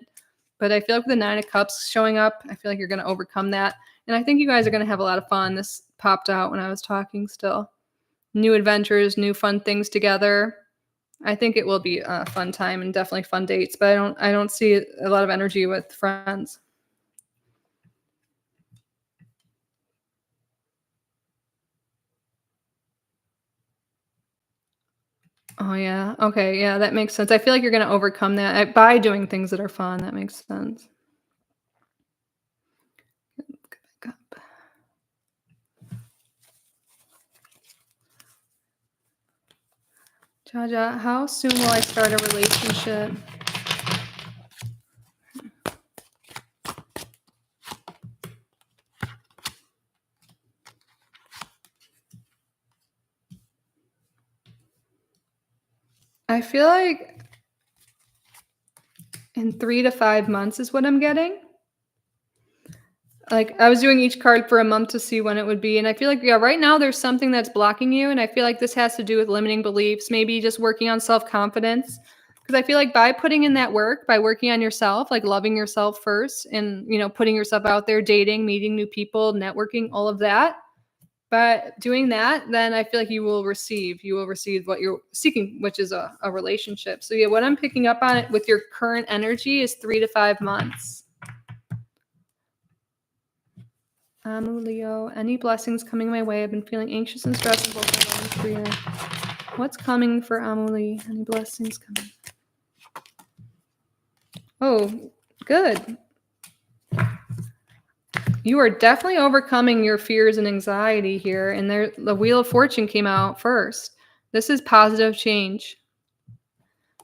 But I feel like with the Nine of Cups showing up, I feel like you're going to overcome that. And I think you guys are going to have a lot of fun. This popped out when I was talking still. New adventures, new fun things together. I think it will be a fun time and definitely fun dates. But I don't see a lot of energy with friends. Oh, yeah. Okay, yeah, that makes sense. I feel like you're gonna overcome that by doing things that are fun. That makes sense. Go back up. Jaja, how soon will I start a relationship? I feel like in 3 to 5 months is what I'm getting. Like, I was doing each card for a month to see when it would be, and I feel like, yeah, right now there's something that's blocking you, and I feel like this has to do with limiting beliefs, maybe just working on self-confidence. Because I feel like by putting in that work, by working on yourself, like loving yourself first and, putting yourself out there, dating, meeting new people, networking, all of that. But doing that, then I feel like you will receive what you're seeking, which is a relationship. So yeah, what I'm picking up on it with your current energy is 3 to 5 months. Leo, any blessings coming my way? I've been feeling anxious and stressed in both my love and career. What's coming for Amelie? Any blessings coming? Oh, good. You are definitely overcoming your fears and anxiety here. And the Wheel of Fortune came out first. This is positive change.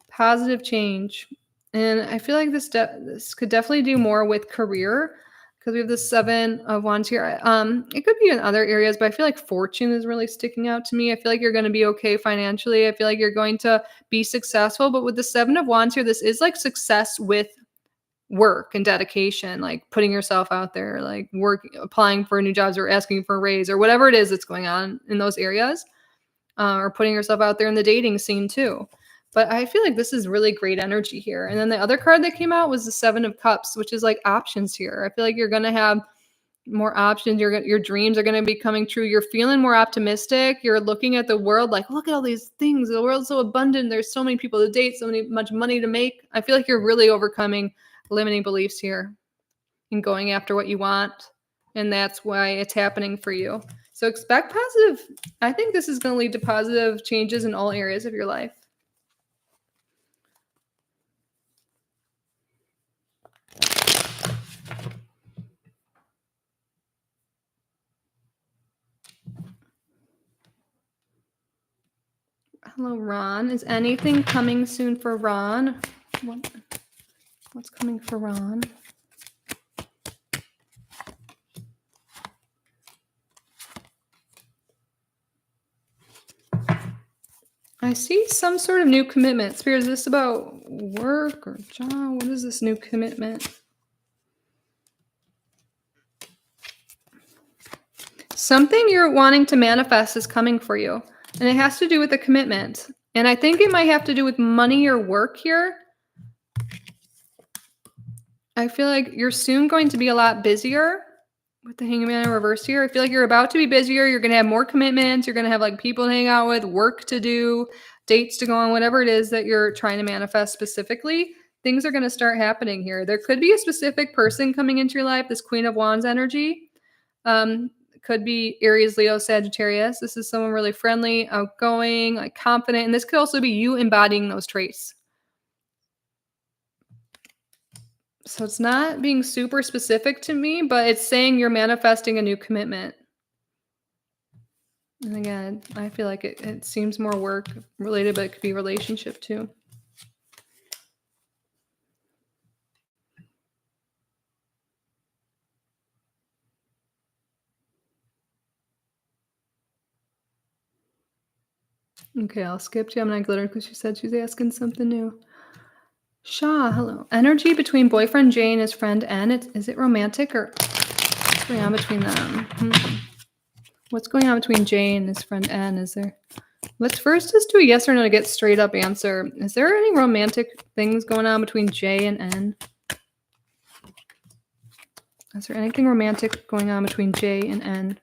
Positive change. And I feel like this could definitely do more with career because we have the Seven of Wands here. It could be in other areas, but I feel like fortune is really sticking out to me. I feel like you're going to be okay financially. I feel like you're going to be successful. But with the Seven of Wands here, this is like success with work and dedication, like putting yourself out there, like applying for new jobs or asking for a raise or whatever it is that's going on in those areas, or putting yourself out there in the dating scene too. But I feel like this is really great energy here. And then the other card that came out was the Seven of Cups, which is like options here. I feel like you're going to have more options. Your dreams are going to be coming true. You're feeling more optimistic. You're looking at the world like, look at all these things. The world's so abundant. There's so many people to date, much money to make. I feel like you're really overcoming limiting beliefs here and going after what you want. And that's why it's happening for you. So expect positive. I think this is going to lead to positive changes in all areas of your life. Hello, Ron. Is anything coming soon for Ron? What's coming for Ron? I see some sort of new commitment. Spirit, is this about work or job? What is this new commitment? Something you're wanting to manifest is coming for you. And it has to do with a commitment. And I think it might have to do with money or work here. I feel like you're soon going to be a lot busier with the Hangman in reverse here. I feel like you're about to be busier. You're going to have more commitments. You're going to have like people to hang out with, work to do, dates to go on, whatever it is that you're trying to manifest specifically. Things are going to start happening here. There could be a specific person coming into your life, this Queen of Wands energy. could be Aries, Leo, Sagittarius. This is someone really friendly, outgoing, like confident. And this could also be you embodying those traits. So it's not being super specific to me, but it's saying you're manifesting a new commitment. And again, I feel like it seems more work related, but it could be relationship too. Okay, I'll skip Gemini Glitter because she said she's asking something new. Shaw, hello. Energy between boyfriend Jay and his friend N. Is it romantic or what's going on between them? What's going on between Jay and his friend N? Is there? Let's first just do a yes or no to get straight up answer. Is there any romantic things going on between J and N? Is there anything romantic going on between J and N?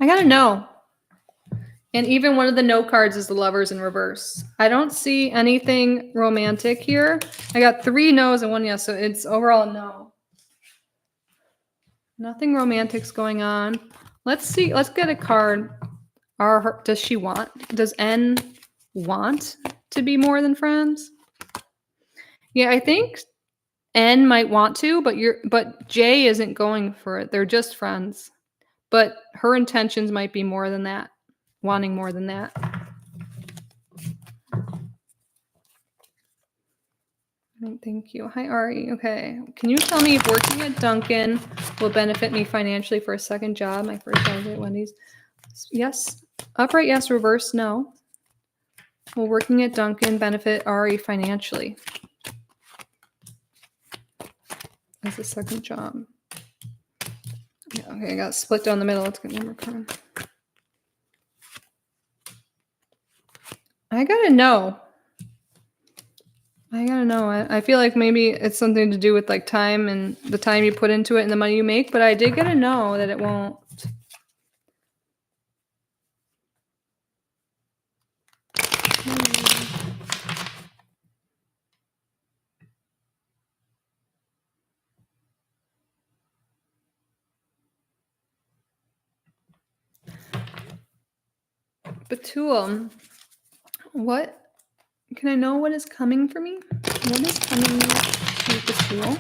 I gotta know. And even one of the no cards is the Lovers in reverse. I don't see anything romantic here. I got 3 no's and 1 yes, so it's overall no. Nothing romantic's going on. Let's see. Let's get a card. Does she want? Does N want to be more than friends? Yeah, I think N might want to, but J isn't going for it. They're just friends. But her intentions might be more than that, wanting more than that. Thank you. Hi, Ari. Okay. Can you tell me if working at Dunkin' will benefit me financially for a second job? My first job at Wendy's. Yes. Upright, yes. Reverse, no. Will working at Dunkin' benefit Ari financially? As a second job. Yeah, okay, I got split down the middle. Let's get one more card. I gotta know. I feel like maybe it's something to do with like time and the time you put into it and the money you make, but I did get to know that it won't. Batul, what? Can I know what is coming for me? What is coming with Batul?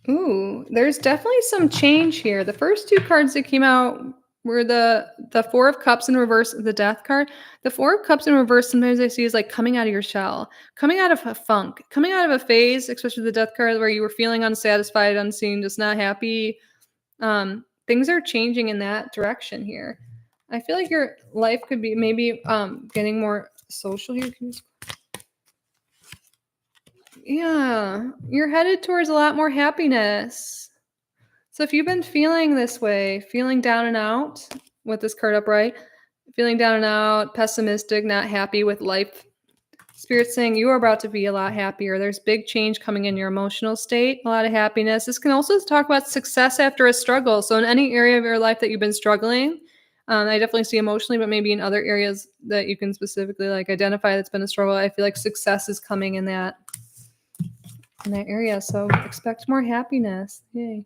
Ooh, there's definitely some change here. The first 2 cards that came out were the 4 of Cups in reverse, the Death card. The 4 of Cups in reverse, sometimes I see is like coming out of your shell, coming out of a funk, coming out of a phase, especially the Death card, where you were feeling unsatisfied, unseen, just not happy. Things are changing in that direction here. I feel like your life could be maybe getting more social here. Yeah, you're headed towards a lot more happiness. So if you've been feeling this way, feeling down and out with this card upright, feeling down and out, pessimistic, not happy with life, Spirit's saying you are about to be a lot happier. There's big change coming in your emotional state, a lot of happiness. This can also talk about success after a struggle. So in any area of your life that you've been struggling, I definitely see emotionally, but maybe in other areas that you can specifically like identify that's been a struggle, I feel like success is coming in that area. So expect more happiness. Yay.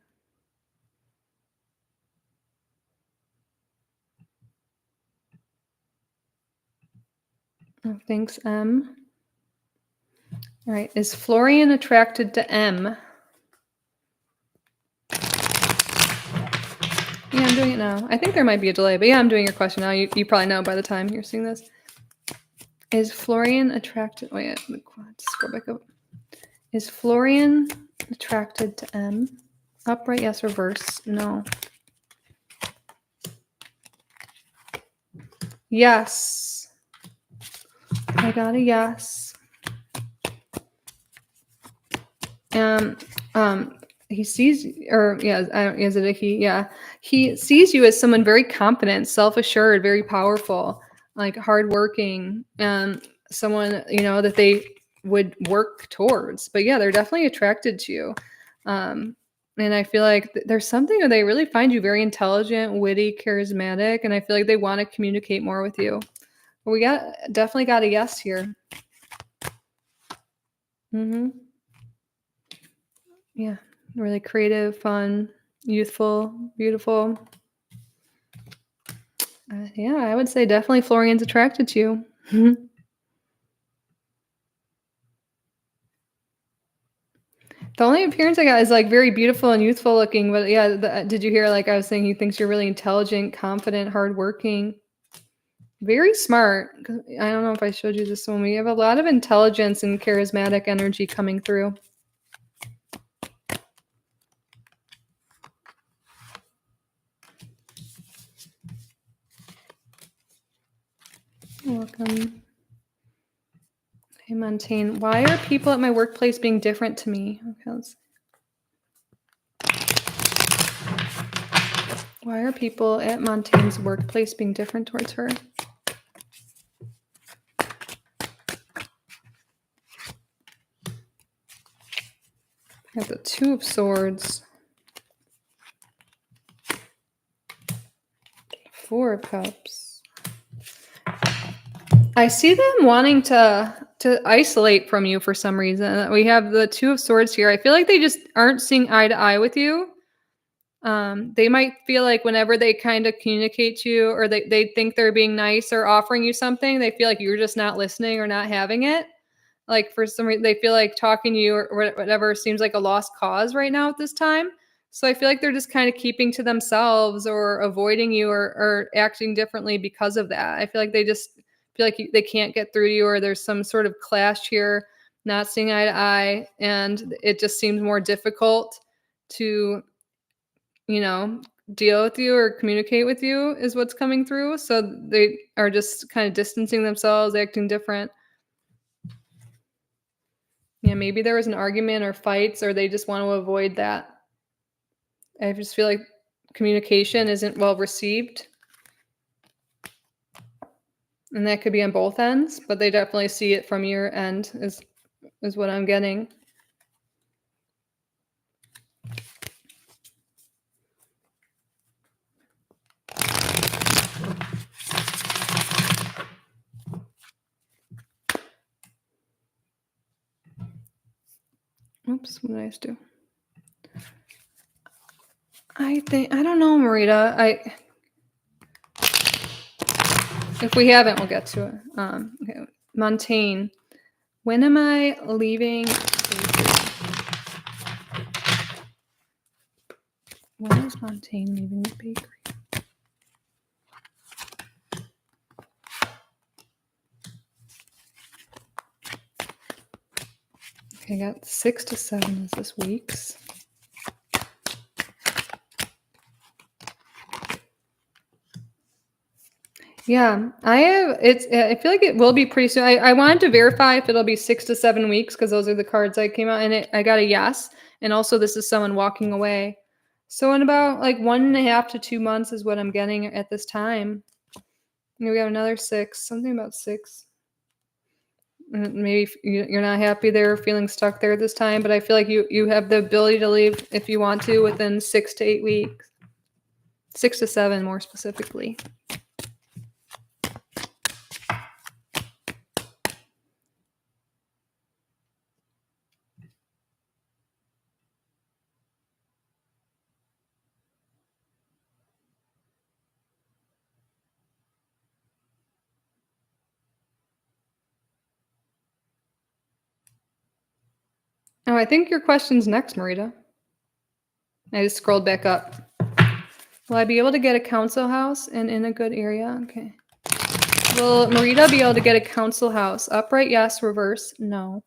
Oh, thanks, M. All right. Is Florian attracted to M? Yeah, I'm doing it now. I think there might be a delay, but yeah, I'm doing your question now. You probably know by the time you're seeing this. Is Florian attracted? Wait, let's scroll back up. Is Florian attracted to M? Upright, yes. Reverse, no. Yes. I got a yes. He sees, or yeah, is it a he? Yeah. He sees you as someone very confident, self-assured, very powerful, like hardworking, someone, that they would work towards. But yeah, they're definitely attracted to you. And I feel like there's something where they really find you very intelligent, witty, charismatic, and I feel like they want to communicate more with you. We definitely got a yes here. Mhm. Yeah. Really creative, fun, youthful, beautiful. Yeah, I would say definitely Florian's attracted to you. The only appearance I got is, like, very beautiful and youthful looking, but yeah, did you hear, like, I was saying he thinks you're really intelligent, confident, hardworking, very smart. 'Cause I don't know if I showed you this one. We have a lot of intelligence and charismatic energy coming through. You're welcome. Hey, Montaigne, why are people at my workplace being different to me? Okay, let's Why are people at Montaigne's workplace being different towards her? I got the Two of Swords. Four of Cups. I see them wanting to isolate from you for some reason. We have the Two of Swords here. I feel like they just aren't seeing eye to eye with you. They might feel like whenever they kind of communicate to you or they think they're being nice or offering you something, they feel like you're just not listening or not having it. Like for some reason, they feel like talking to you or whatever seems like a lost cause right now at this time. So I feel like they're just kind of keeping to themselves or avoiding you or acting differently because of that. I feel like they just feel like they can't get through to you or there's some sort of clash here, not seeing eye to eye. And it just seems more difficult to you know, deal with you or communicate with you is what's coming through. So they are just kind of distancing themselves, acting different. Yeah, maybe there was an argument or fights, or they just want to avoid that. I just feel like communication isn't well received. And that could be on both ends, but they definitely see it from your end, is what I'm getting. Oops, what did I just do? I don't know, Marita. If we haven't, we'll get to it. Okay. Montaigne. When am I leaving? When is Montaigne leaving the bakery? Okay, I got 6 to 7 is this week's. Yeah, I feel like it will be pretty soon. I wanted to verify if it'll be 6 to 7 weeks because those are the cards I came out, and I got a yes. And also, this is someone walking away. So in about like 1.5 to 2 months is what I'm getting at this time. And we got another 6, something about 6. Maybe you're not happy there, feeling stuck there this time, but I feel like you have the ability to leave if you want to within 6 to 8 weeks. 6 to 7 more specifically. Oh, I think your question's next, Marita. I just scrolled back up. Will I be able to get a council house and in a good area? Okay. Will Marita be able to get a council house? Upright, yes. Reverse, no.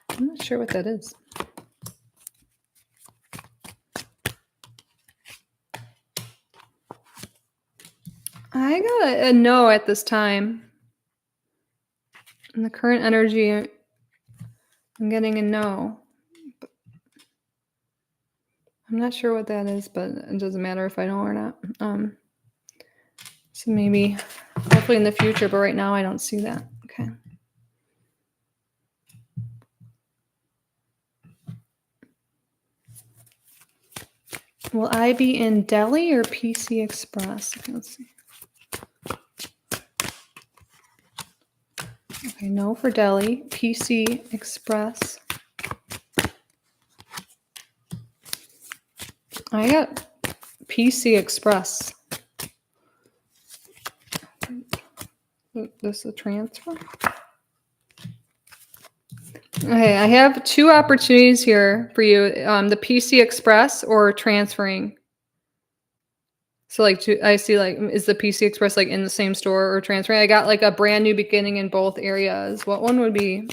I'm not sure what that is. I got a no at this time. In the current energy, I'm getting a no. I'm not sure what that is, but it doesn't matter if I know or not. So maybe, hopefully in the future, but right now I don't see that. Okay. Will I be in Deli or PC Express? Okay, let's see. Okay, no for Deli. PC Express. I got PC Express. This is a transfer. Okay, I have 2 opportunities here for you. The PC Express or transferring. So like I see like, is the PC Express like in the same store or transferring? I got like a brand new beginning in both areas. What one would be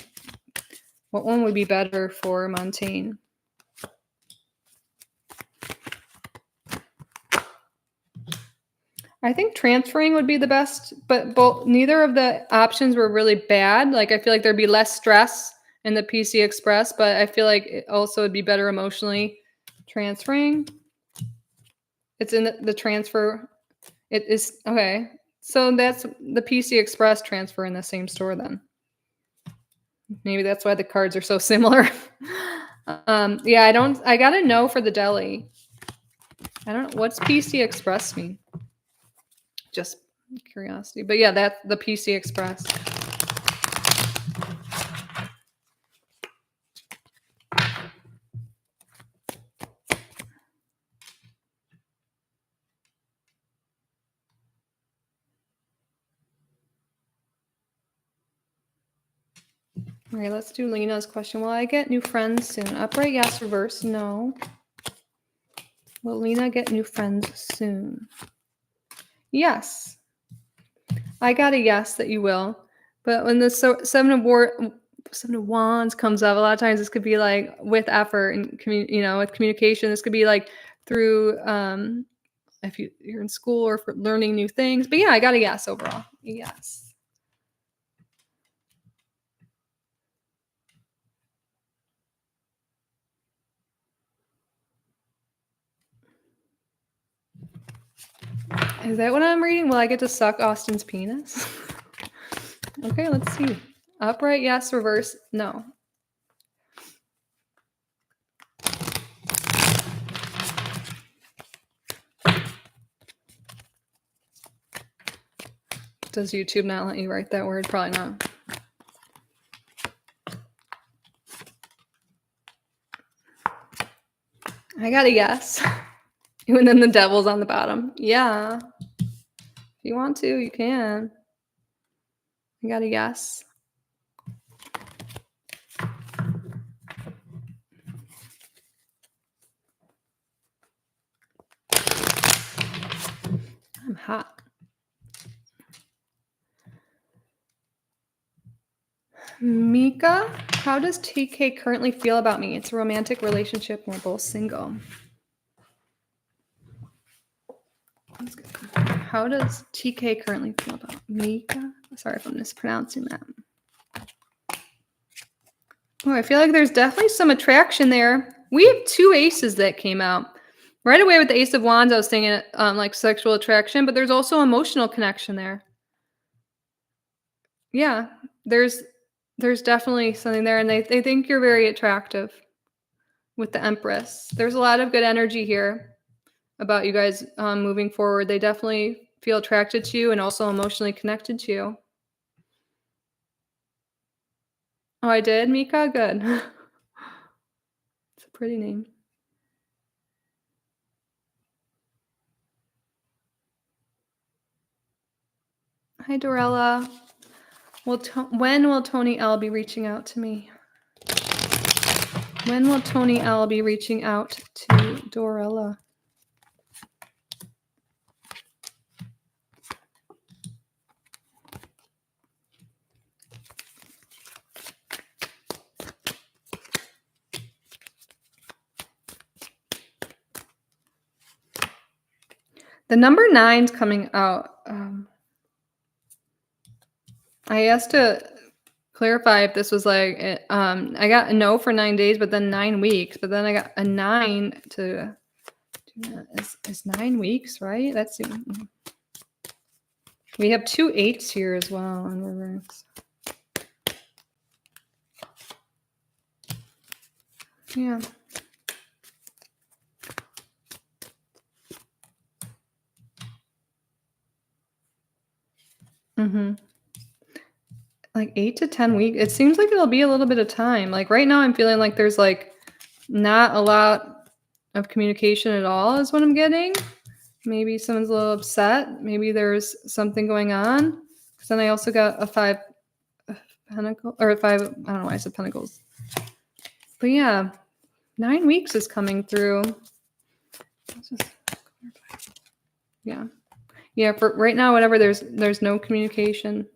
better for Montaigne? I think transferring would be the best, but neither of the options were really bad. Like I feel like there'd be less stress in the PC Express, but I feel like it also would be better emotionally transferring. It's in the transfer. It is okay. So that's the PC Express transfer in the same store then. Maybe that's why the cards are so similar. Yeah, I got a no for the Deli. I don't know. What's PC Express mean? Just curiosity. But yeah, that's the PC Express. All right, let's do Lena's question. Will I get new friends soon? Upright, yes. Reverse, no. Will Lena get new friends soon? Yes. I got a yes that you will. But when the Seven of Wands comes up, a lot of times this could be like with effort and with communication. This could be like through if you're in school or for learning new things. But yeah, I got a yes overall. Yes. Is that what I'm reading? Will I get to suck Austin's penis? Okay, let's see. Upright, yes. Reverse, no. Does YouTube not let you write that word? Probably not. I got a yes. And then the devil's on the bottom. Yeah. If you want to, you can. I got a yes. I'm hot. Mika, how does TK currently feel about me? It's a romantic relationship and we're both single. How does TK currently feel about Mika? Sorry if I'm mispronouncing that. Oh, I feel like there's definitely some attraction there. We have 2 aces that came out. Right away with the Ace of Wands, I was thinking like sexual attraction, but there's also emotional connection there. Yeah, there's definitely something there, and they think you're very attractive with the Empress. There's a lot of good energy here about you guys moving forward. They definitely feel attracted to you and also emotionally connected to you. Oh, I did, Mika? Good. It's a pretty name. Hi, Dorella. When will Tony L be reaching out to me? When will Tony L be reaching out to Dorella? The number 9's coming out. I asked to clarify if this was like, I got a no for 9 days, but then 9 weeks. But then I got a 9 to do that. Is 9 weeks, right? That's we have 2 8s here as well in reverse. Yeah. Mhm. Like 8 to 10 weeks. It seems like it'll be a little bit of time. Like right now I'm feeling like there's like not a lot of communication at all is what I'm getting. Maybe someone's a little upset. Maybe there's something going on. Because then I also got a 5 pentacle or a 5, I don't know why I said pentacles. But yeah, 9 weeks is coming through. Yeah. Yeah, for right now, whatever, there's no communication.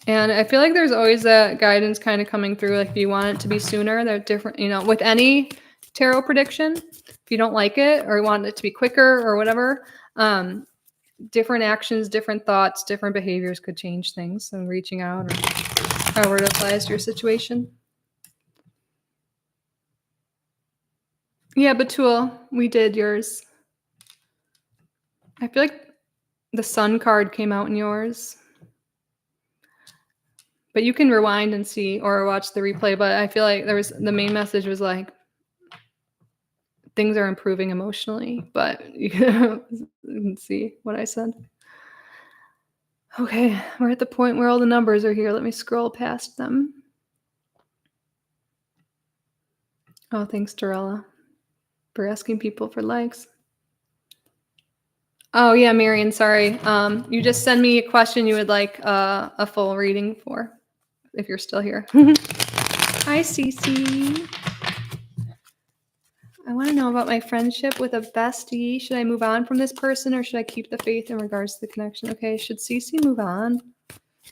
And I feel like there's always that guidance kind of coming through. Like if you want it to be sooner, they're different, with any tarot prediction, if you don't like it or you want it to be quicker or whatever, different actions, different thoughts, different behaviors could change things. So reaching out or however it applies to your situation. Yeah, Batul, we did yours. I feel like the sun card came out in yours. But you can rewind and see or watch the replay. But I feel like the main message was like, things are improving emotionally, but you can see what I said. Okay, we're at the point where all the numbers are here. Let me scroll past them. Oh, thanks, Dorella, for asking people for likes. Oh, yeah, Marion, sorry. You just send me a question you would like a full reading for, if you're still here. Hi, Cece. I want to know about my friendship with a bestie. Should I move on from this person or should I keep the faith in regards to the connection? Okay, should Cece move on?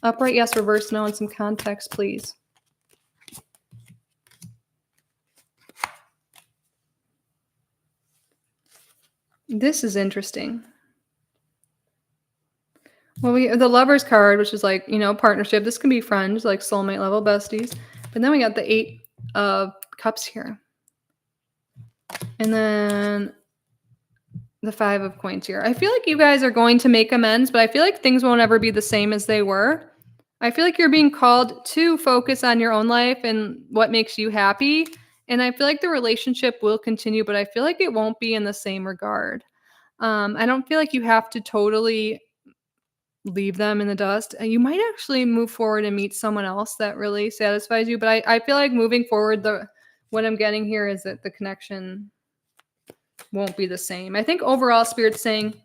Upright, yes. Reverse, no. And some context, please. This is interesting. Well, the Lovers card, which is like, partnership. This can be friends, like soulmate level besties. But then we got the 8 of Cups here. And then the 5 of Coins here. I feel like you guys are going to make amends, but I feel like things won't ever be the same as they were. I feel like you're being called to focus on your own life and what makes you happy. And I feel like the relationship will continue, but I feel like it won't be in the same regard. I don't feel like you have to totally leave them in the dust. And you might actually move forward and meet someone else that really satisfies you. But I feel like moving forward, what I'm getting here is that the connection won't be the same. I think overall Spirit's saying,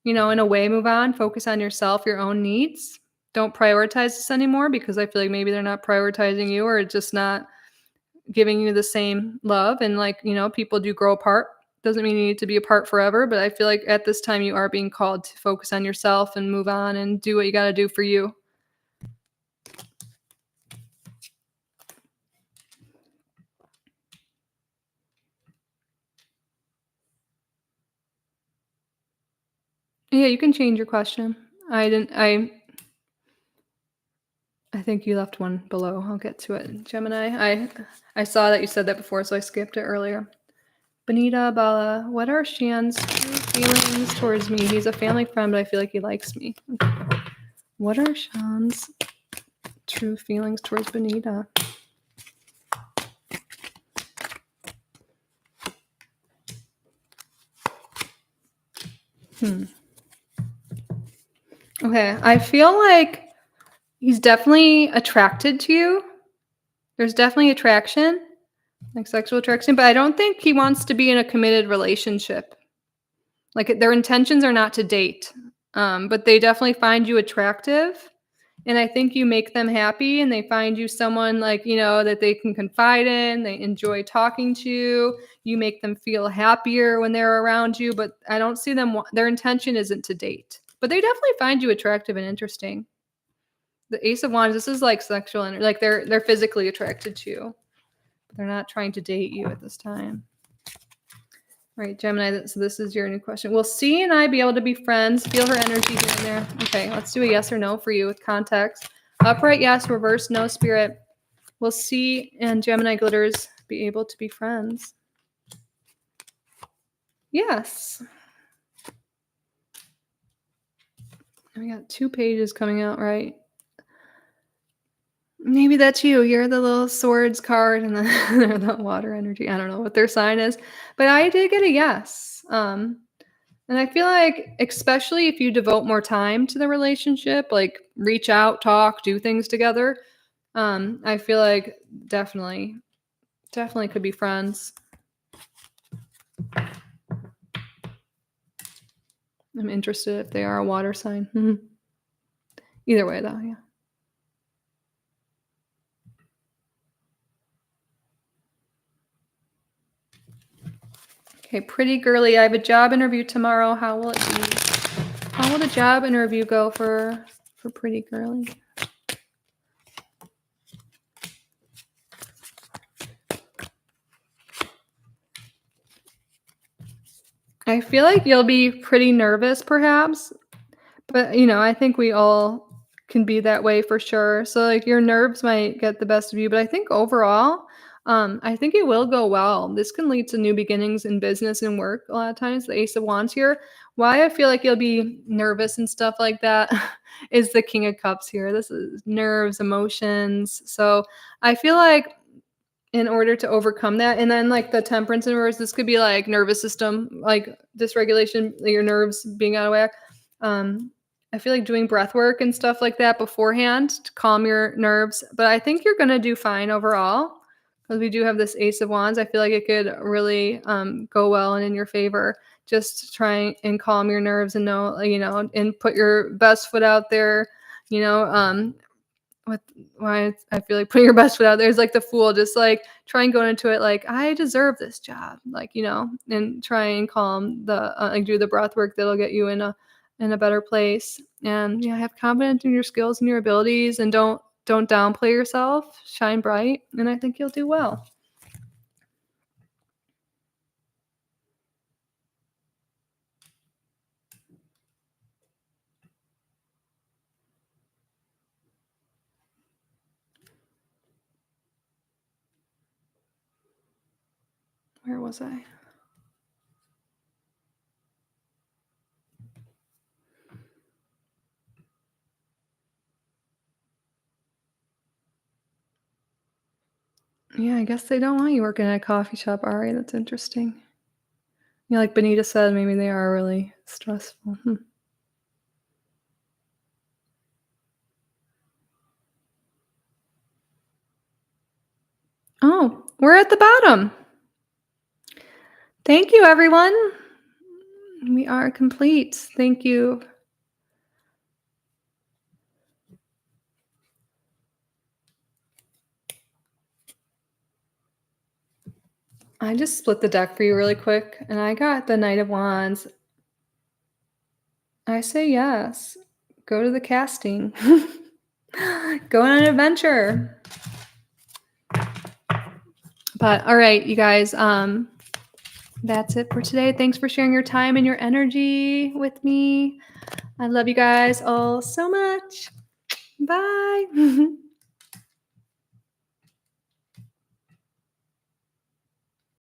in a way, move on, focus on yourself, your own needs. Don't prioritize this anymore because I feel like maybe they're not prioritizing you or just not giving you the same love. And people do grow apart. Doesn't mean you need to be apart forever, but I feel like at this time you are being called to focus on yourself and move on and do what you got to do for you. Yeah, you can change your question. I think you left one below. I'll get to it. Gemini, I saw that you said that before, so I skipped it earlier. Benita, Bala, what are Shan's true feelings towards me? He's a family friend, but I feel like he likes me. What are Shan's true feelings towards Benita? Okay, I feel like he's definitely attracted to you. There's definitely attraction, like sexual attraction, but I don't think he wants to be in a committed relationship. Like their intentions are not to date, but they definitely find you attractive. And I think you make them happy and they find you someone that they can confide in. They enjoy talking to you. You make them feel happier when they're around you, but I don't see their intention isn't to date. But they definitely find you attractive and interesting. The Ace of Wands, this is like sexual energy. Like they're physically attracted to you. But they're not trying to date you at this time. Right, Gemini, so this is your new question. Will C and I be able to be friends? Feel her energy here and there. Okay, let's do a yes or no for you with context. Upright, yes. Reverse, no. Spirit. Will C and Gemini glitters be able to be friends? Yes. We got 2 pages coming out, right? Maybe that's you. You're the little swords card and the water energy. I don't know what their sign is, but I did get a yes. And I feel like, especially if you devote more time to the relationship, like reach out, talk, do things together, I feel like definitely, definitely could be friends. I'm interested if they are a water sign. Either way, though, yeah. Okay, pretty girly. I have a job interview tomorrow. How will it be? How will the job interview go for pretty girly? I feel like you'll be pretty nervous, perhaps, but I think we all can be that way for sure. So like your nerves might get the best of you, but I think overall, I think it will go well. This can lead to new beginnings in business and work a lot of times. The Ace of Wands here. Why I feel like you'll be nervous and stuff like that is the King of Cups here. This is nerves, emotions. So I feel like in order to overcome that, and then like the Temperance in reverse, this could be like nervous system, like dysregulation, your nerves being out of whack. I feel like doing breath work and stuff like that beforehand to calm your nerves. But I think you're gonna do fine overall because we do have this Ace of Wands. I feel like it could really go well and in your favor. Just try and calm your nerves and know, and put your best foot out there. You know, with why I feel like putting your best foot out there is like the Fool. Just like try and go into it like I deserve this job, like and try and calm the like do the breath work that'll get you in a better place. And yeah, have confidence in your skills and your abilities, and don't downplay yourself. Shine bright, and I think you'll do well. Where was I? Yeah, I guess they don't want you working at a coffee shop, Ari. That's interesting. Yeah, like Benita said, maybe they are really stressful. Oh, we're at the bottom. Thank you, everyone. We are complete. Thank you. I just split the deck for you really quick, and I got the Knight of Wands. I say yes. Go to the casting. Go on an adventure. But all right, you guys, that's it for today. Thanks for sharing your time and your energy with me. I love you guys all so much. Bye.